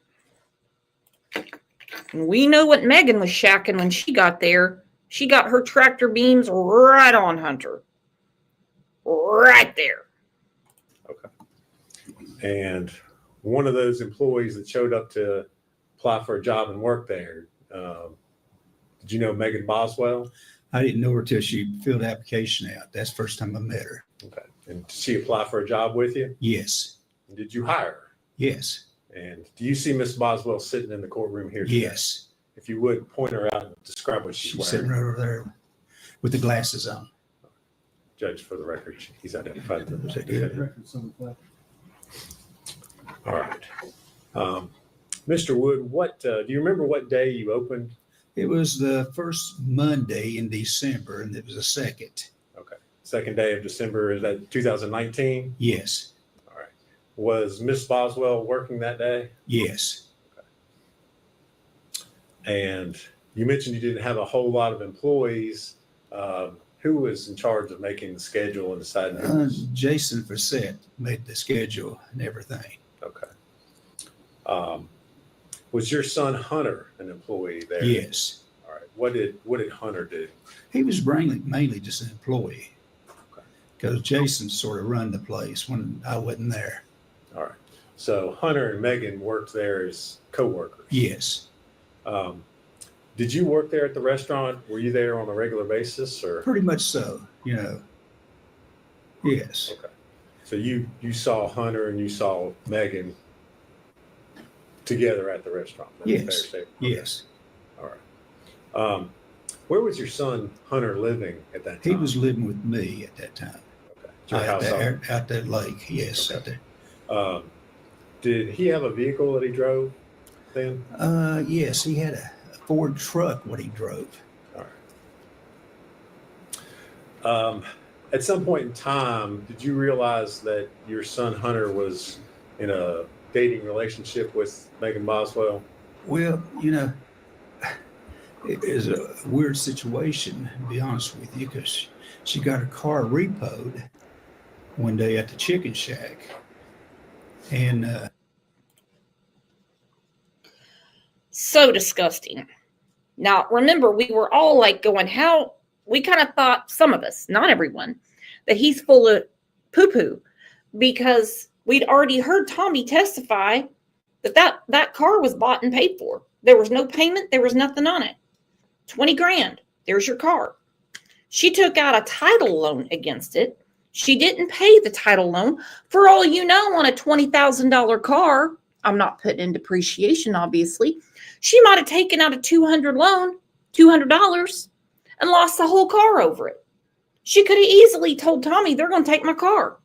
And we know what Megan was shacking when she got there. She got her tractor beams right on Hunter. Right there. Okay. And one of those employees that showed up to apply for a job and work there, did you know Megan Boswell? I didn't know her till she filled the application out. That's the first time I met her. Okay. And did she apply for a job with you? Yes. And did you hire her? Yes. And do you see Miss Boswell sitting in the courtroom here today? Yes. If you would, point her out and describe what she's She's wearing. sitting right over there with the glasses on. Judge, for the record, he's identified the Is that defendant. All right. Mr. Wood, what do you remember what day you opened? It was the first Monday in December, and it was the second. Okay. Second day of December, is that 2019? Yes. All right. Was Miss Boswell working that day? Yes. Okay. And you mentioned you didn't have a whole lot of employees. Who was in charge of making the schedule and deciding? Jason Fassett made the schedule and everything. Okay. Was your son Hunter an employee there? Yes. All right. What did Hunter do? He was mainly just an employee. Okay. Because Jason sort of run the place when I wasn't there. All right. So Hunter and Megan worked there as co-workers. Yes. Did you work there at the restaurant? Were you there on a regular basis, or? Pretty much so, Yes. Okay. So you saw Hunter and you saw Megan together at the restaurant? Yes. Fair statement? Yes. All right. Where was your son Hunter living at that time? He was living with me at that time. Okay. Your house out that lake. Yes. Okay. Out there. Did he have a vehicle that he drove then? Yes, he had a Ford truck what he drove. All right. At some point in time, did you realize that your son Hunter was in a dating relationship with Megan Boswell? Well, it is a weird situation, to be honest with you, because she got her car repoed one day at the chicken shack. And so disgusting. Now, remember, we were all like going, how we kind of thought, some of us, not everyone, that he's full of poo-poo because we'd already heard Tommy testify that car was bought and paid for. There was no payment. There was nothing on it. 20 grand. There's your car. She took out a title loan against it. She didn't pay the title loan. For all you know, on a $20,000 car, I'm not putting in depreciation, obviously. She might have taken out a $200 loan, $200, and lost the whole car over it. She could have easily told Tommy, they're going to take my car.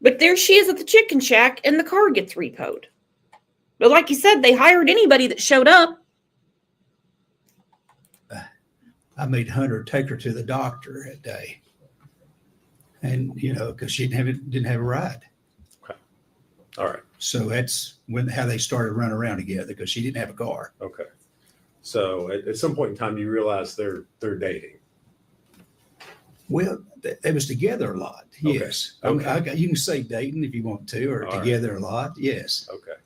But there she is at the chicken shack, and the car gets repoed. But like you said, they hired anybody that showed up. I made Hunter take her to the doctor that day. And, because she didn't have a ride. Okay. All right. So that's how they started running around together, because she didn't have a car. Okay. So at some point in time, you realize they're dating. Well, they was together a lot. Yes. Okay. You can say dating if you want to, or All together a lot. Yes. Okay.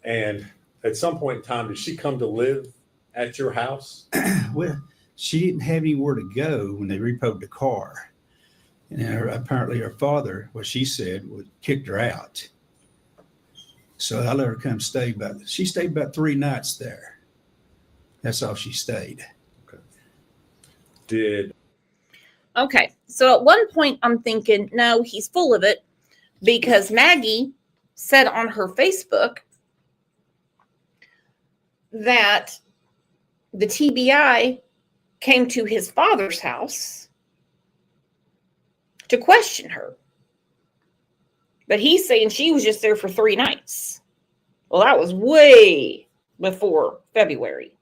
And at some point in time, did she come to live at your house? Well, she didn't have anywhere to go when they repoed the car. And apparently her father, what she said, kicked her out. So I let her come stay, she stayed about 3 nights there. That's all she stayed. Okay. Okay. So at one point I'm thinking, no, he's full of it, because Maggie said on her Facebook that the TBI came to his father's house to question her. But he's saying she was just there for 3 nights. Well, that was way before February.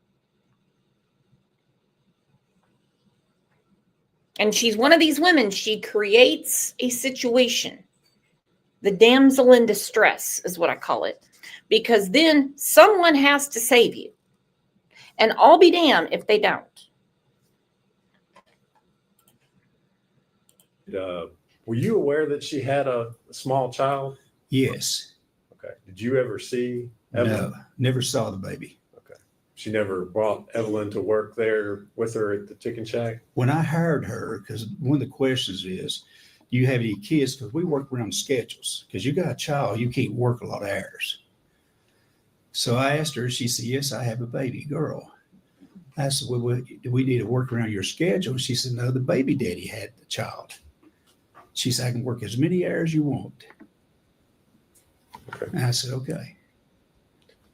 And she's one of these women, she creates a situation. The damsel in distress is what I call it. Because then someone has to save you. And I'll be damned if they don't. Were you aware that she had a small child? Yes. Okay. Did you ever see Evelyn? No, never saw the baby. Okay. She never brought Evelyn to work there with her at the chicken shack? When I hired her, because one of the questions is, do you have any kids? Because we work around schedules. Because you got a child, you can't work a lot of hours. So I asked her, she said, yes, I have a baby girl. I said, well, do we need to work around your schedule? She said, no, the baby daddy had the child. She said, I can work as many hours you want. Okay. And I said, okay.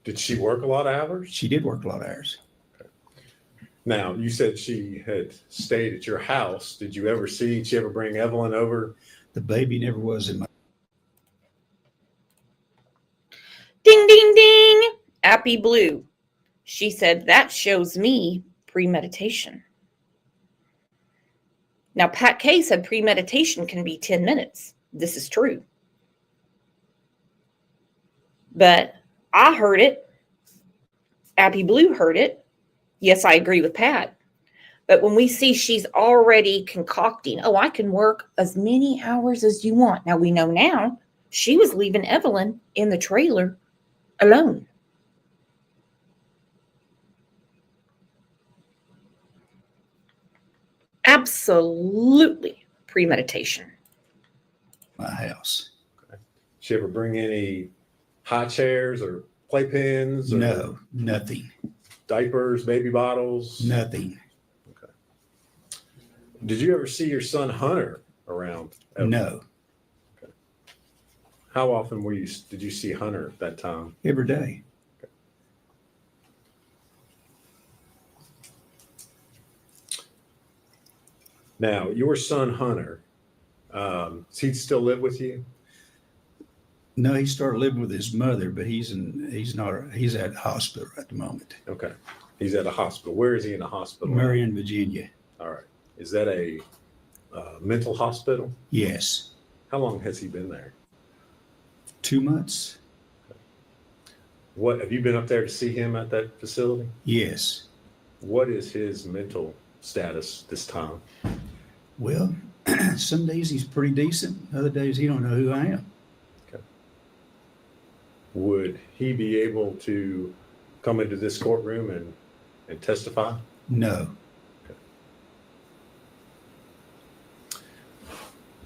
Did she work a lot of hours? She did work a lot of hours. Okay. Now, you said she had stayed at your house. Did you ever bring Evelyn over? The baby never was in my. Ding, ding, ding. Appy Blue. She said, that shows me premeditation. Now, Pat K said premeditation can be 10 minutes. This is true. But I heard it. Appy Blue heard it. Yes, I agree with Pat. But when we see she's already concocting, oh, I can work as many hours as you want. Now, we know now she was leaving Evelyn in the trailer alone. Absolutely premeditation. My house. Okay. Did she ever bring any high chairs or playpens? Or no, nothing. Diapers, baby bottles? Nothing. Okay. Did you ever see your son Hunter around? Ever? No. Okay. How often did you see Hunter at that time? Every day. Okay. Now, your son Hunter, does he still live with you? No, he started living with his mother, but he's at the hospital at the moment. Okay. He's at a hospital. Where is he in a hospital? Marion, Virginia. All right. Is that a mental hospital? Yes. How long has he been there? 2 months. What have you been up there to see him at that facility? Yes. What is his mental status this time? Well, some days he's pretty decent. Other days he don't know who I am. Okay. Would he be able to come into this courtroom and testify? No. Okay.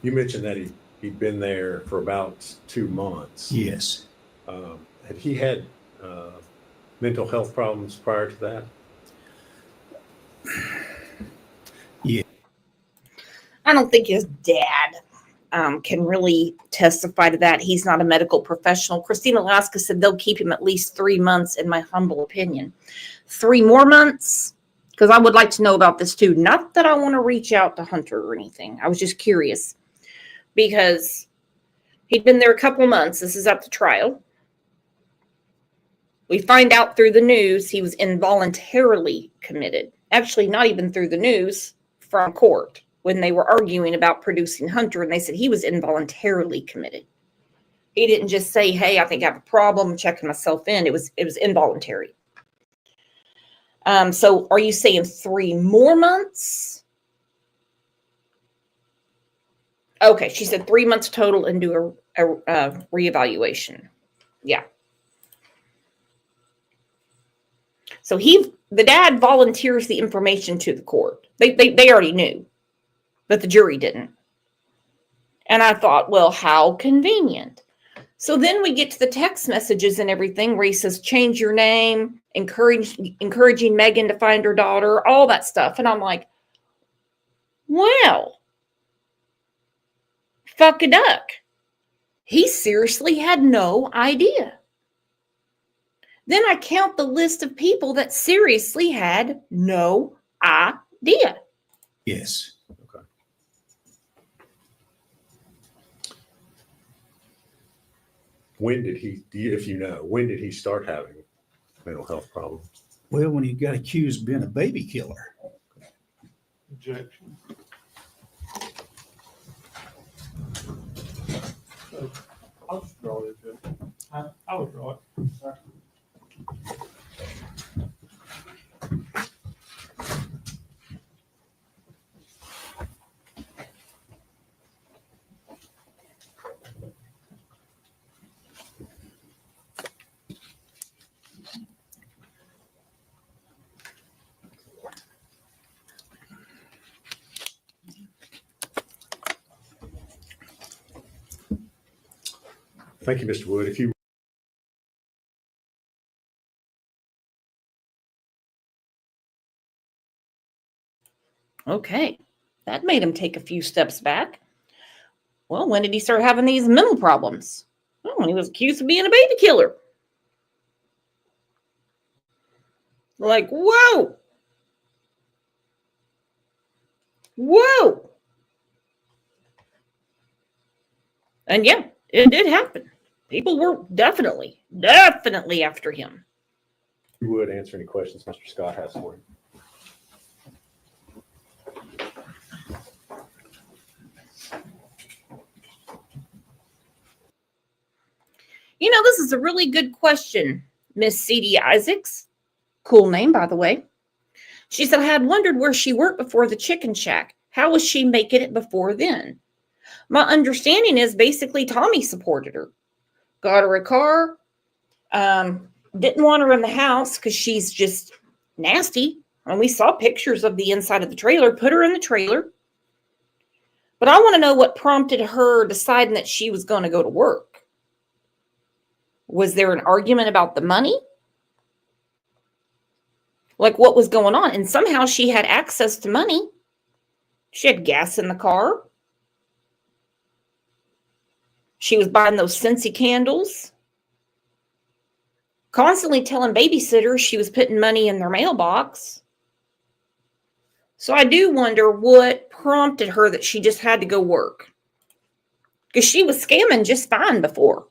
You mentioned that he'd been there for about 2 months. Yes. Had he had mental health problems prior to that? Yeah. I don't think his dad can really testify to that. He's not a medical professional. Christina Laska said they'll keep him at least 3 months, in my humble opinion. 3 more months? Because I would like to know about this too. Not that I want to reach out to Hunter or anything. I was just curious because he'd been there a couple months. This is up to trial. We find out through the news he was involuntarily committed. Actually, not even through the news, from court when they were arguing about producing Hunter, and they said he was involuntarily committed. He didn't just say, hey, I think I have a problem, I'm checking myself in. It was involuntary. So are you saying 3 more months? Okay, she said 3 months total and do a reevaluation. Yeah. So the dad volunteers the information to the court. They already knew, but the jury didn't. And I thought, well, how convenient. So then we get to the text messages and everything where he says, change your name, encouraging Megan to find her daughter, all that stuff. And I'm like, well, fuck a duck. He seriously had no idea. Then I count the list of people that seriously had no idea. Yes. Okay. When did he, if you know, when did he start having mental health problems? Well, when he got accused of being a baby killer. Objection. I'll just draw it. I would draw it. Thank you, Mr. Wood. If you Okay, that made him take a few steps back. Well, when did he start having these mental problems? Well, when he was accused of being a baby killer. Like, whoa. Whoa. And yeah, it did happen. People were definitely after him. you would answer any questions Mr. Scott has for you. You know, this is a really good question, Miss C.D. Isaacs. Cool name, by the way. She said, I had wondered where she worked before the chicken shack. How was she making it before then? My understanding is basically Tommy supported her. Got her a car. Didn't want her in the house because she's just nasty. And we saw pictures of the inside of the trailer. Put her in the trailer. But I want to know what prompted her deciding that she was going to go to work. Was there an argument about the money? Like what was going on? And somehow she had access to money. She had gas in the car. She was buying those Scentsy candles. Constantly telling babysitters she was putting money in their mailbox. So I do wonder what prompted her that she just had to go work. Because she was scamming just fine before.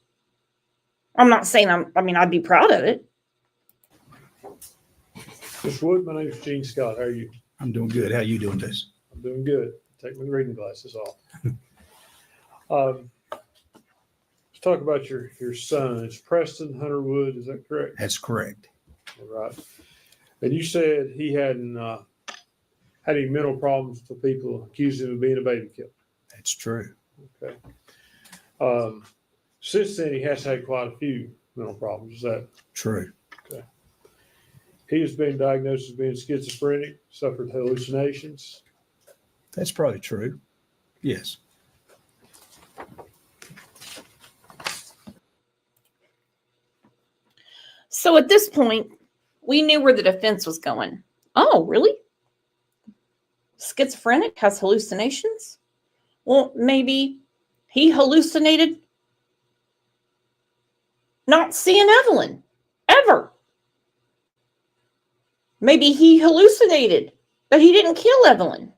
I'm not saying I'd be proud of it. Mr. Wood, my name is Gene Scott. How are you? I'm doing good. How you doing, Des? I'm doing good. Take my reading glasses off. Let's talk about your son. It's Preston Hunter Wood. Is that correct? That's correct. All right. And you said he hadn't had any mental problems until people accused him of being a baby killer. That's true. Okay. Since then, he has had quite a few mental problems. Is that true? Okay. He has been diagnosed as being schizophrenic, suffered hallucinations. That's probably true. Yes. So at this point, we knew where the defense was going. Oh, really? Schizophrenic has hallucinations? Well, maybe He hallucinated not seeing Evelyn ever. Maybe he hallucinated that he didn't kill Evelyn.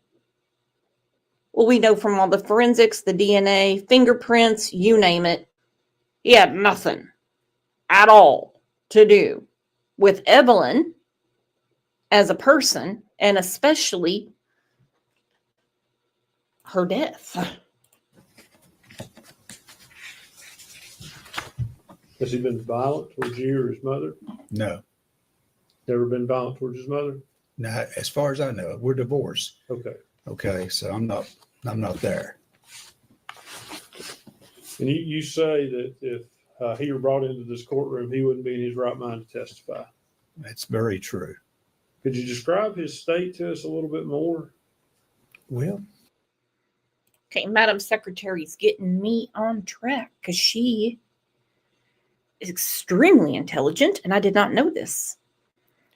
Well, we know from all the forensics, the DNA, fingerprints, you name it, he had nothing at all to do with Evelyn as a person, and especially her death. Has he been violent towards you or his mother? No, Never been violent towards his mother? not as far as I know. We're divorced. Okay. Okay, so I'm not there. And you say that if he were brought into this courtroom, he wouldn't be in his right mind to testify. That's very true. Could you describe his state to us a little bit more? Well, Okay, Madam Secretary's getting me on track because she is extremely intelligent, and I did not know this.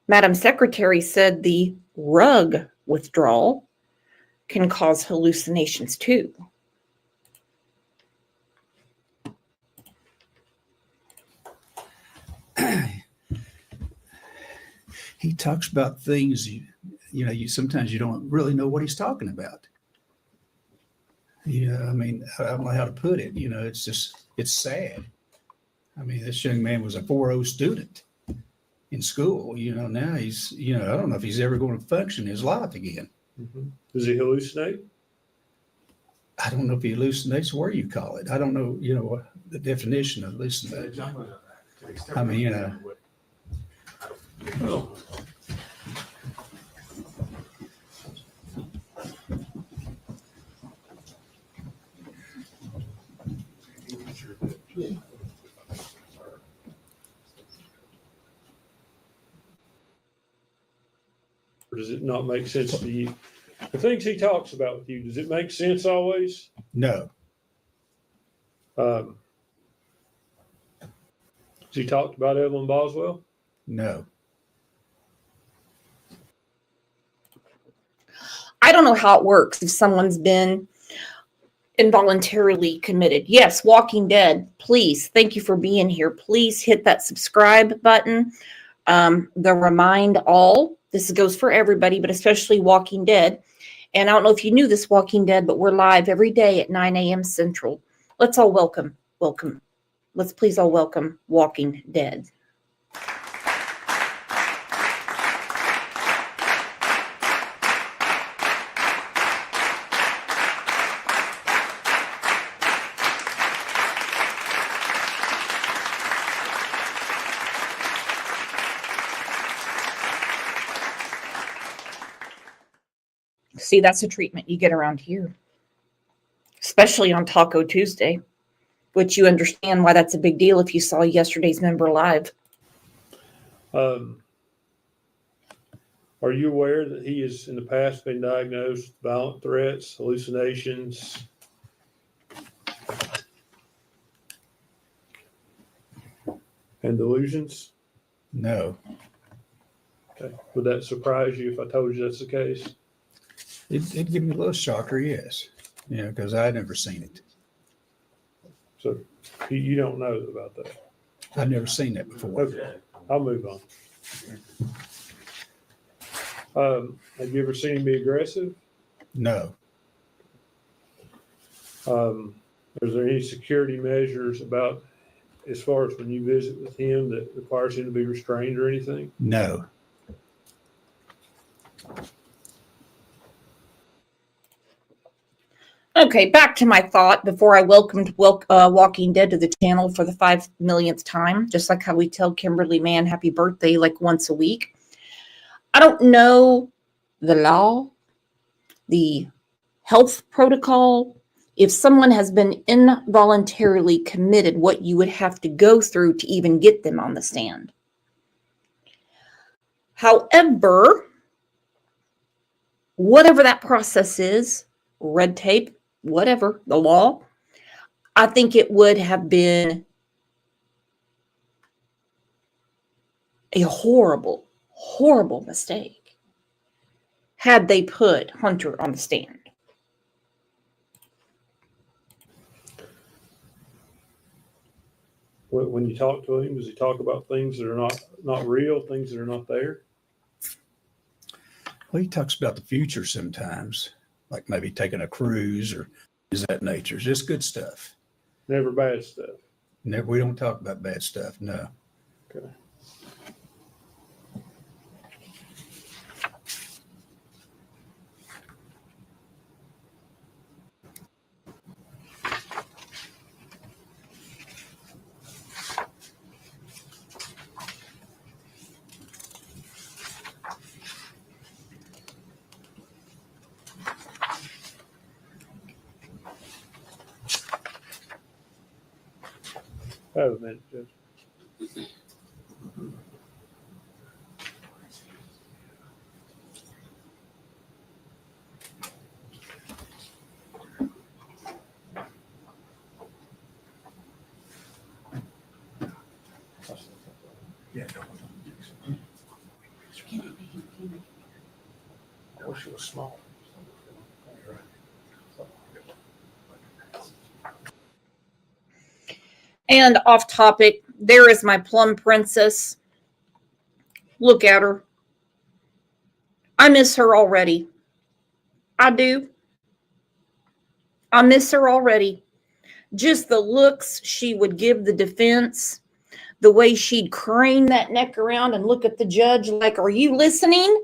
Madam Secretary said the rug withdrawal can cause hallucinations too. he talks about things you sometimes you don't really know what he's talking about. I mean, I don't know how to put it. It's sad. I mean, this young man was a 4.0 student in school. Now he's, I don't know if he's ever going to function in his life again. Mm-hmm. Does he hallucinate? I don't know if he hallucinates, where you call it. I don't know, the definition of hallucinate. I mean, Oh. Or does it not make sense to you? The things he talks about with you, does it make sense always? No. Has he talked about Evelyn Boswell? No. I don't know how it works if someone's been involuntarily committed. Yes, Walking Dead, please, thank you for being here. Please hit that subscribe button. The remind all, this goes for everybody, but especially Walking Dead. And I don't know if you knew this, Walking Dead, but we're live every day at 9 a.m. Central. Let's all welcome. Let's please all welcome Walking Dead. See, that's a treatment you get around here, especially on Taco Tuesday, which you understand why that's a big deal if you saw yesterday's member live. Are you aware that he has in the past been diagnosed with violent threats, hallucinations? And delusions? No. Okay. Would that surprise you if I told you that's the case? It'd give me a little shocker, yes. Because I'd never seen it. So you don't know about that? I've never seen that before. Okay. I'll move on. Have you ever seen him be aggressive? No. Is there any security measures about as far as when you visit with him that requires him to be restrained or anything? No. Okay, back to my thought before I welcomed Walking Dead to the channel for the 5 millionth time, just like how we tell Kimberly Mann happy birthday like once a week. I don't know the law, the health protocol. If someone has been involuntarily committed, what you would have to go through to even get them on the stand. However, whatever that process is, red tape, whatever, the law, I think it would have been a horrible, horrible mistake had they put Hunter on the stand. When you talk to him, does he talk about things that are not real, things that are not there? Well, he talks about the future sometimes, like maybe taking a cruise or is that nature. It's just good stuff. Never bad stuff. Never, we don't talk about bad stuff. No. Okay. Have a minute, Judge. I wish it was small. And off topic, there is my plum princess. Look at her. I miss her already. I do. I miss her already. Just the looks she would give the defense, the way she'd crane that neck around and look at the judge like, are you listening?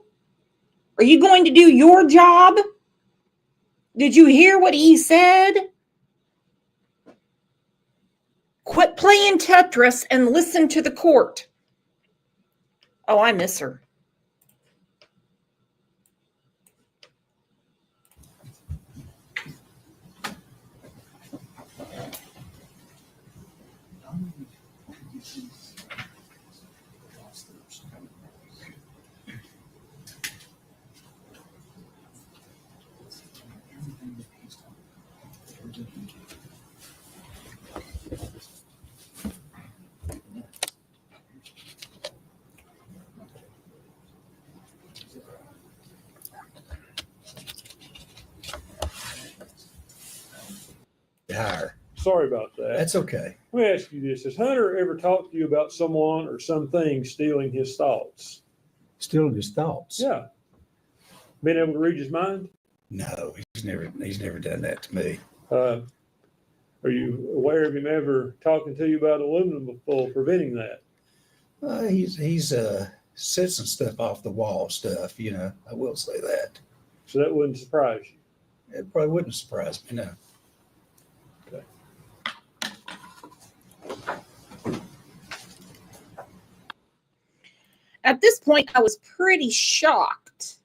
Are you going to do your job? Did you hear what he said? Quit playing Tetris and listen to the court. Oh, I miss her. Higher. Sorry about that. That's okay. Let me ask you this. Has Hunter ever talked to you about someone or something stealing his thoughts? Stealing his thoughts? Yeah. Been able to read his mind? No, he's never done that to me. Are you aware of him ever talking to you about aluminum foil preventing that? He's said some stuff off the wall stuff, you know. I will say that. So that wouldn't surprise you? It probably wouldn't surprise me, no. Okay. At this point, I was pretty shocked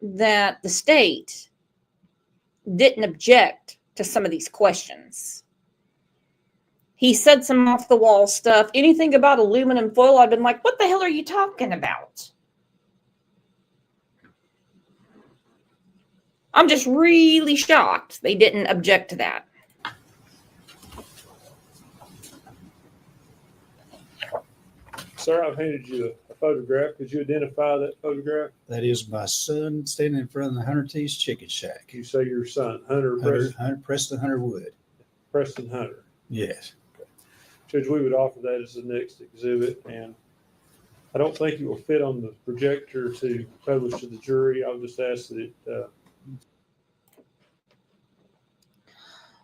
that the state didn't object to some of these questions. He said some off the wall stuff. Anything about aluminum foil, I've been like, what the hell are you talking about? I'm just really shocked they didn't object to that. Sir, I've handed you a photograph. Could you identify that photograph? That is my son standing in front of the Hunter T's Chicken Shack. You say your son, Hunter Preston Hunter Wood. Preston Hunter. Yes. Okay. Judge, we would offer that as the next exhibit, and I don't think it will fit on the projector to publish to the jury. I'll just ask that it.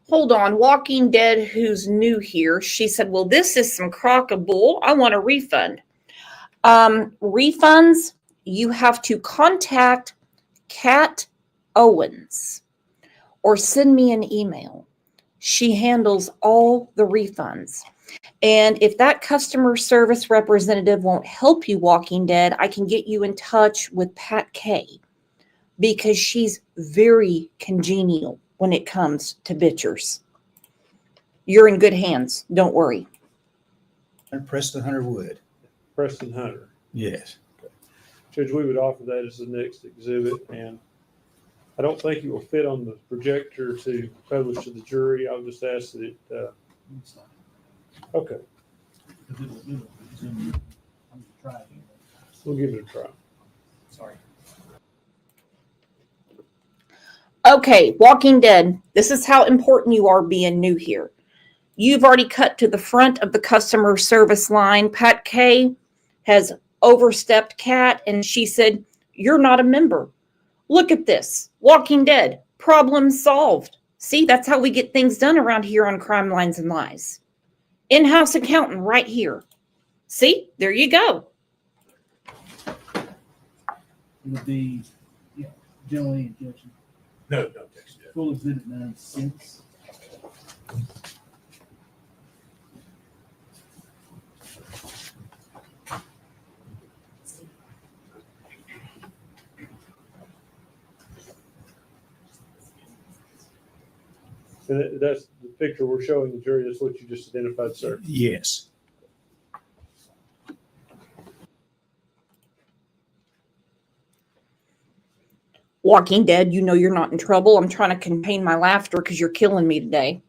Hold on, Walking Dead, who's new here, she said, well, this is some crock of bull. I want a refund. Refunds, you have to contact Kat Owens or send me an email. She handles all the refunds. And if that customer service representative won't help you, Walking Dead, I can get you in touch with Pat Kay because she's very congenial when it comes to bitchers. You're in good hands. Don't worry. Preston Hunter Wood. Preston Hunter. Yes. Okay. Judge, we would offer that as the next exhibit, and I don't think it will fit on the projector to publish to the jury. I'll just ask that it. Okay. We'll give it a try. Sorry. Okay, Walking Dead, this is how important you are being new here. You've already cut to the front of the customer service line. Pat K has overstepped Kat, and she said, "You're not a member. Look at this. Walking Dead. Problem solved." See, that's how we get things done around here on Crime Lines and Lies. In-house accountant right here. See, there you go. Would be, generally objection. No objection. Full exhibit 9-6. And that's the picture we're showing the jury. That's what you just identified, sir. Yes. Walking Dead, you know you're not in trouble. I'm trying to contain my laughter because you're killing me today.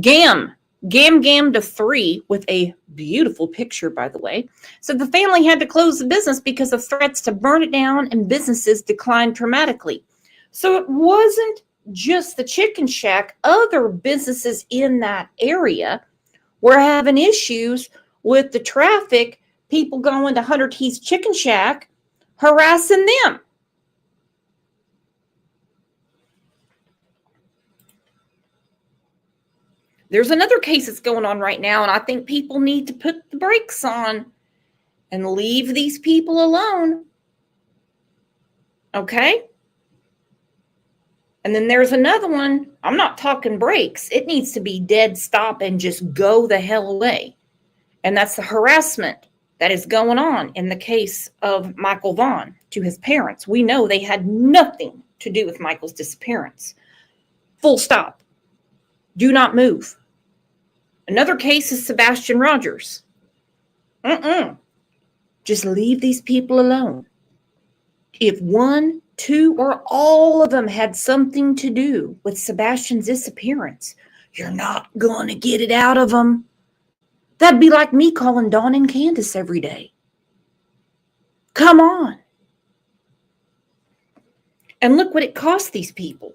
Gam to 3 with a beautiful picture, by the way. So the family had to close the business because of threats to burn it down, and businesses declined dramatically. So it wasn't just the chicken shack. Other businesses in that area were having issues with the traffic, people going to Hunter T's Chicken Shack, harassing them. There's another case that's going on right now, and I think people need to put the brakes on and leave these people alone. Okay? And then there's another one. I'm not talking brakes. It needs to be dead stop and just go the hell away. And that's the harassment that is going on in the case of Michael Vaughn to his parents. We know they had nothing to do with Michael's disappearance. Full stop. Do not move. Another case is Sebastian Rogers. Just leave these people alone. If 1, 2, or all of them had something to do with Sebastian's disappearance, you're not going to get it out of them. That'd be like me calling Dawn and Candace every day. Come on. And look what it cost these people.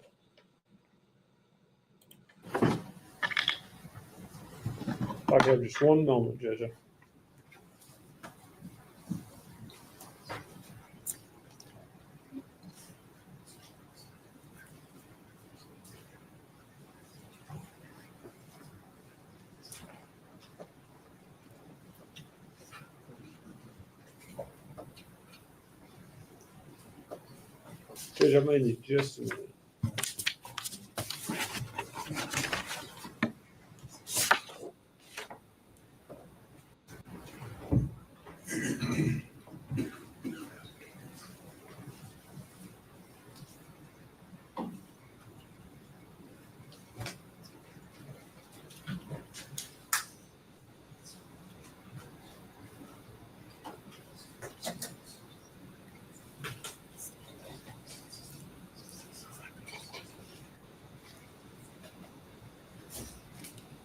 I have just one moment, Judge. Judge, I may need just a minute.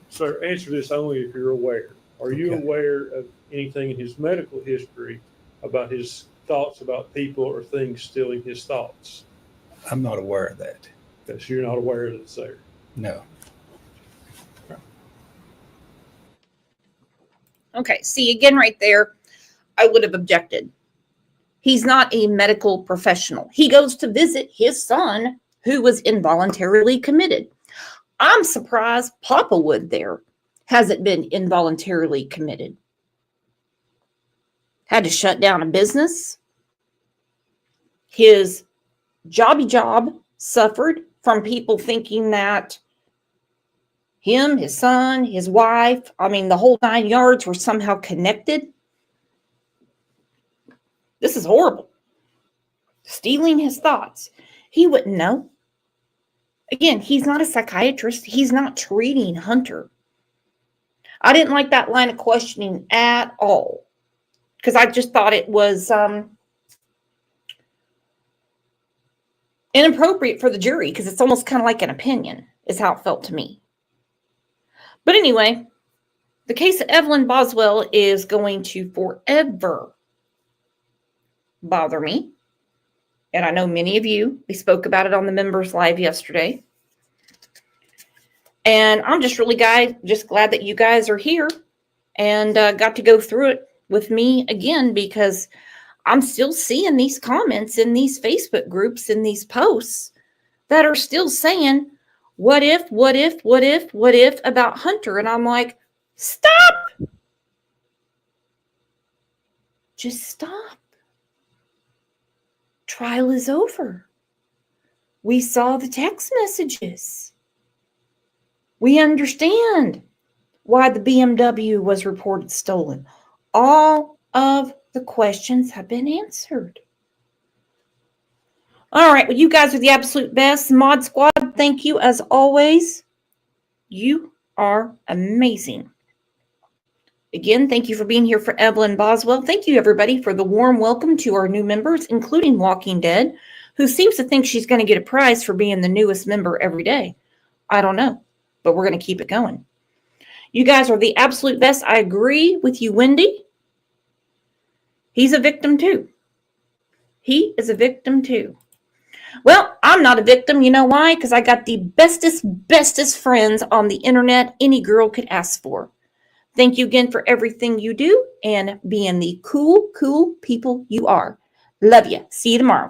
Sir, answer this only if you're aware. Are you aware of anything in his medical history about his thoughts about people or things stealing his thoughts? I'm not aware of that. Okay, so you're not aware that it's there? No. Okay, see, again right there, I would have objected. He's not a medical professional. He goes to visit his son who was involuntarily committed. I'm surprised Papa Wood there hasn't been involuntarily committed. Had to shut down a business. His job suffered from people thinking that him, his son, his wife, the whole 9 yards were somehow connected. This is horrible. Stealing his thoughts. He wouldn't know. Again, he's not a psychiatrist. He's not treating Hunter. I didn't like that line of questioning at all because I just thought it was inappropriate for the jury because it's almost kind of like an opinion is how it felt to me. But anyway, the case of Evelyn Boswell is going to forever bother me. And I know many of you, we spoke about it on the members live yesterday. And I'm just really just glad that you guys are here and got to go through it with me again, because I'm still seeing these comments in these Facebook groups and these posts that are still saying, what if about Hunter? And I'm like, stop. Just stop. Trial is over. We saw the text messages. We understand why the BMW was reported stolen. All of the questions have been answered. All right, well, you guys are the absolute best. Mod Squad, thank you as always. You are amazing. Again, thank you for being here for Evelyn Boswell. Thank you, everybody, for the warm welcome to our new members, including Walking Dead, who seems to think she's going to get a prize for being the newest member every day. I don't know, but we're going to keep it going. You guys are the absolute best. I agree with you, Wendy. He's a victim, too. He is a victim, too. Well, I'm not a victim. You know why? Because I got the bestest friends on the internet any girl could ask for. Thank you again for everything you do and being the cool people you are. Love you. See you tomorrow.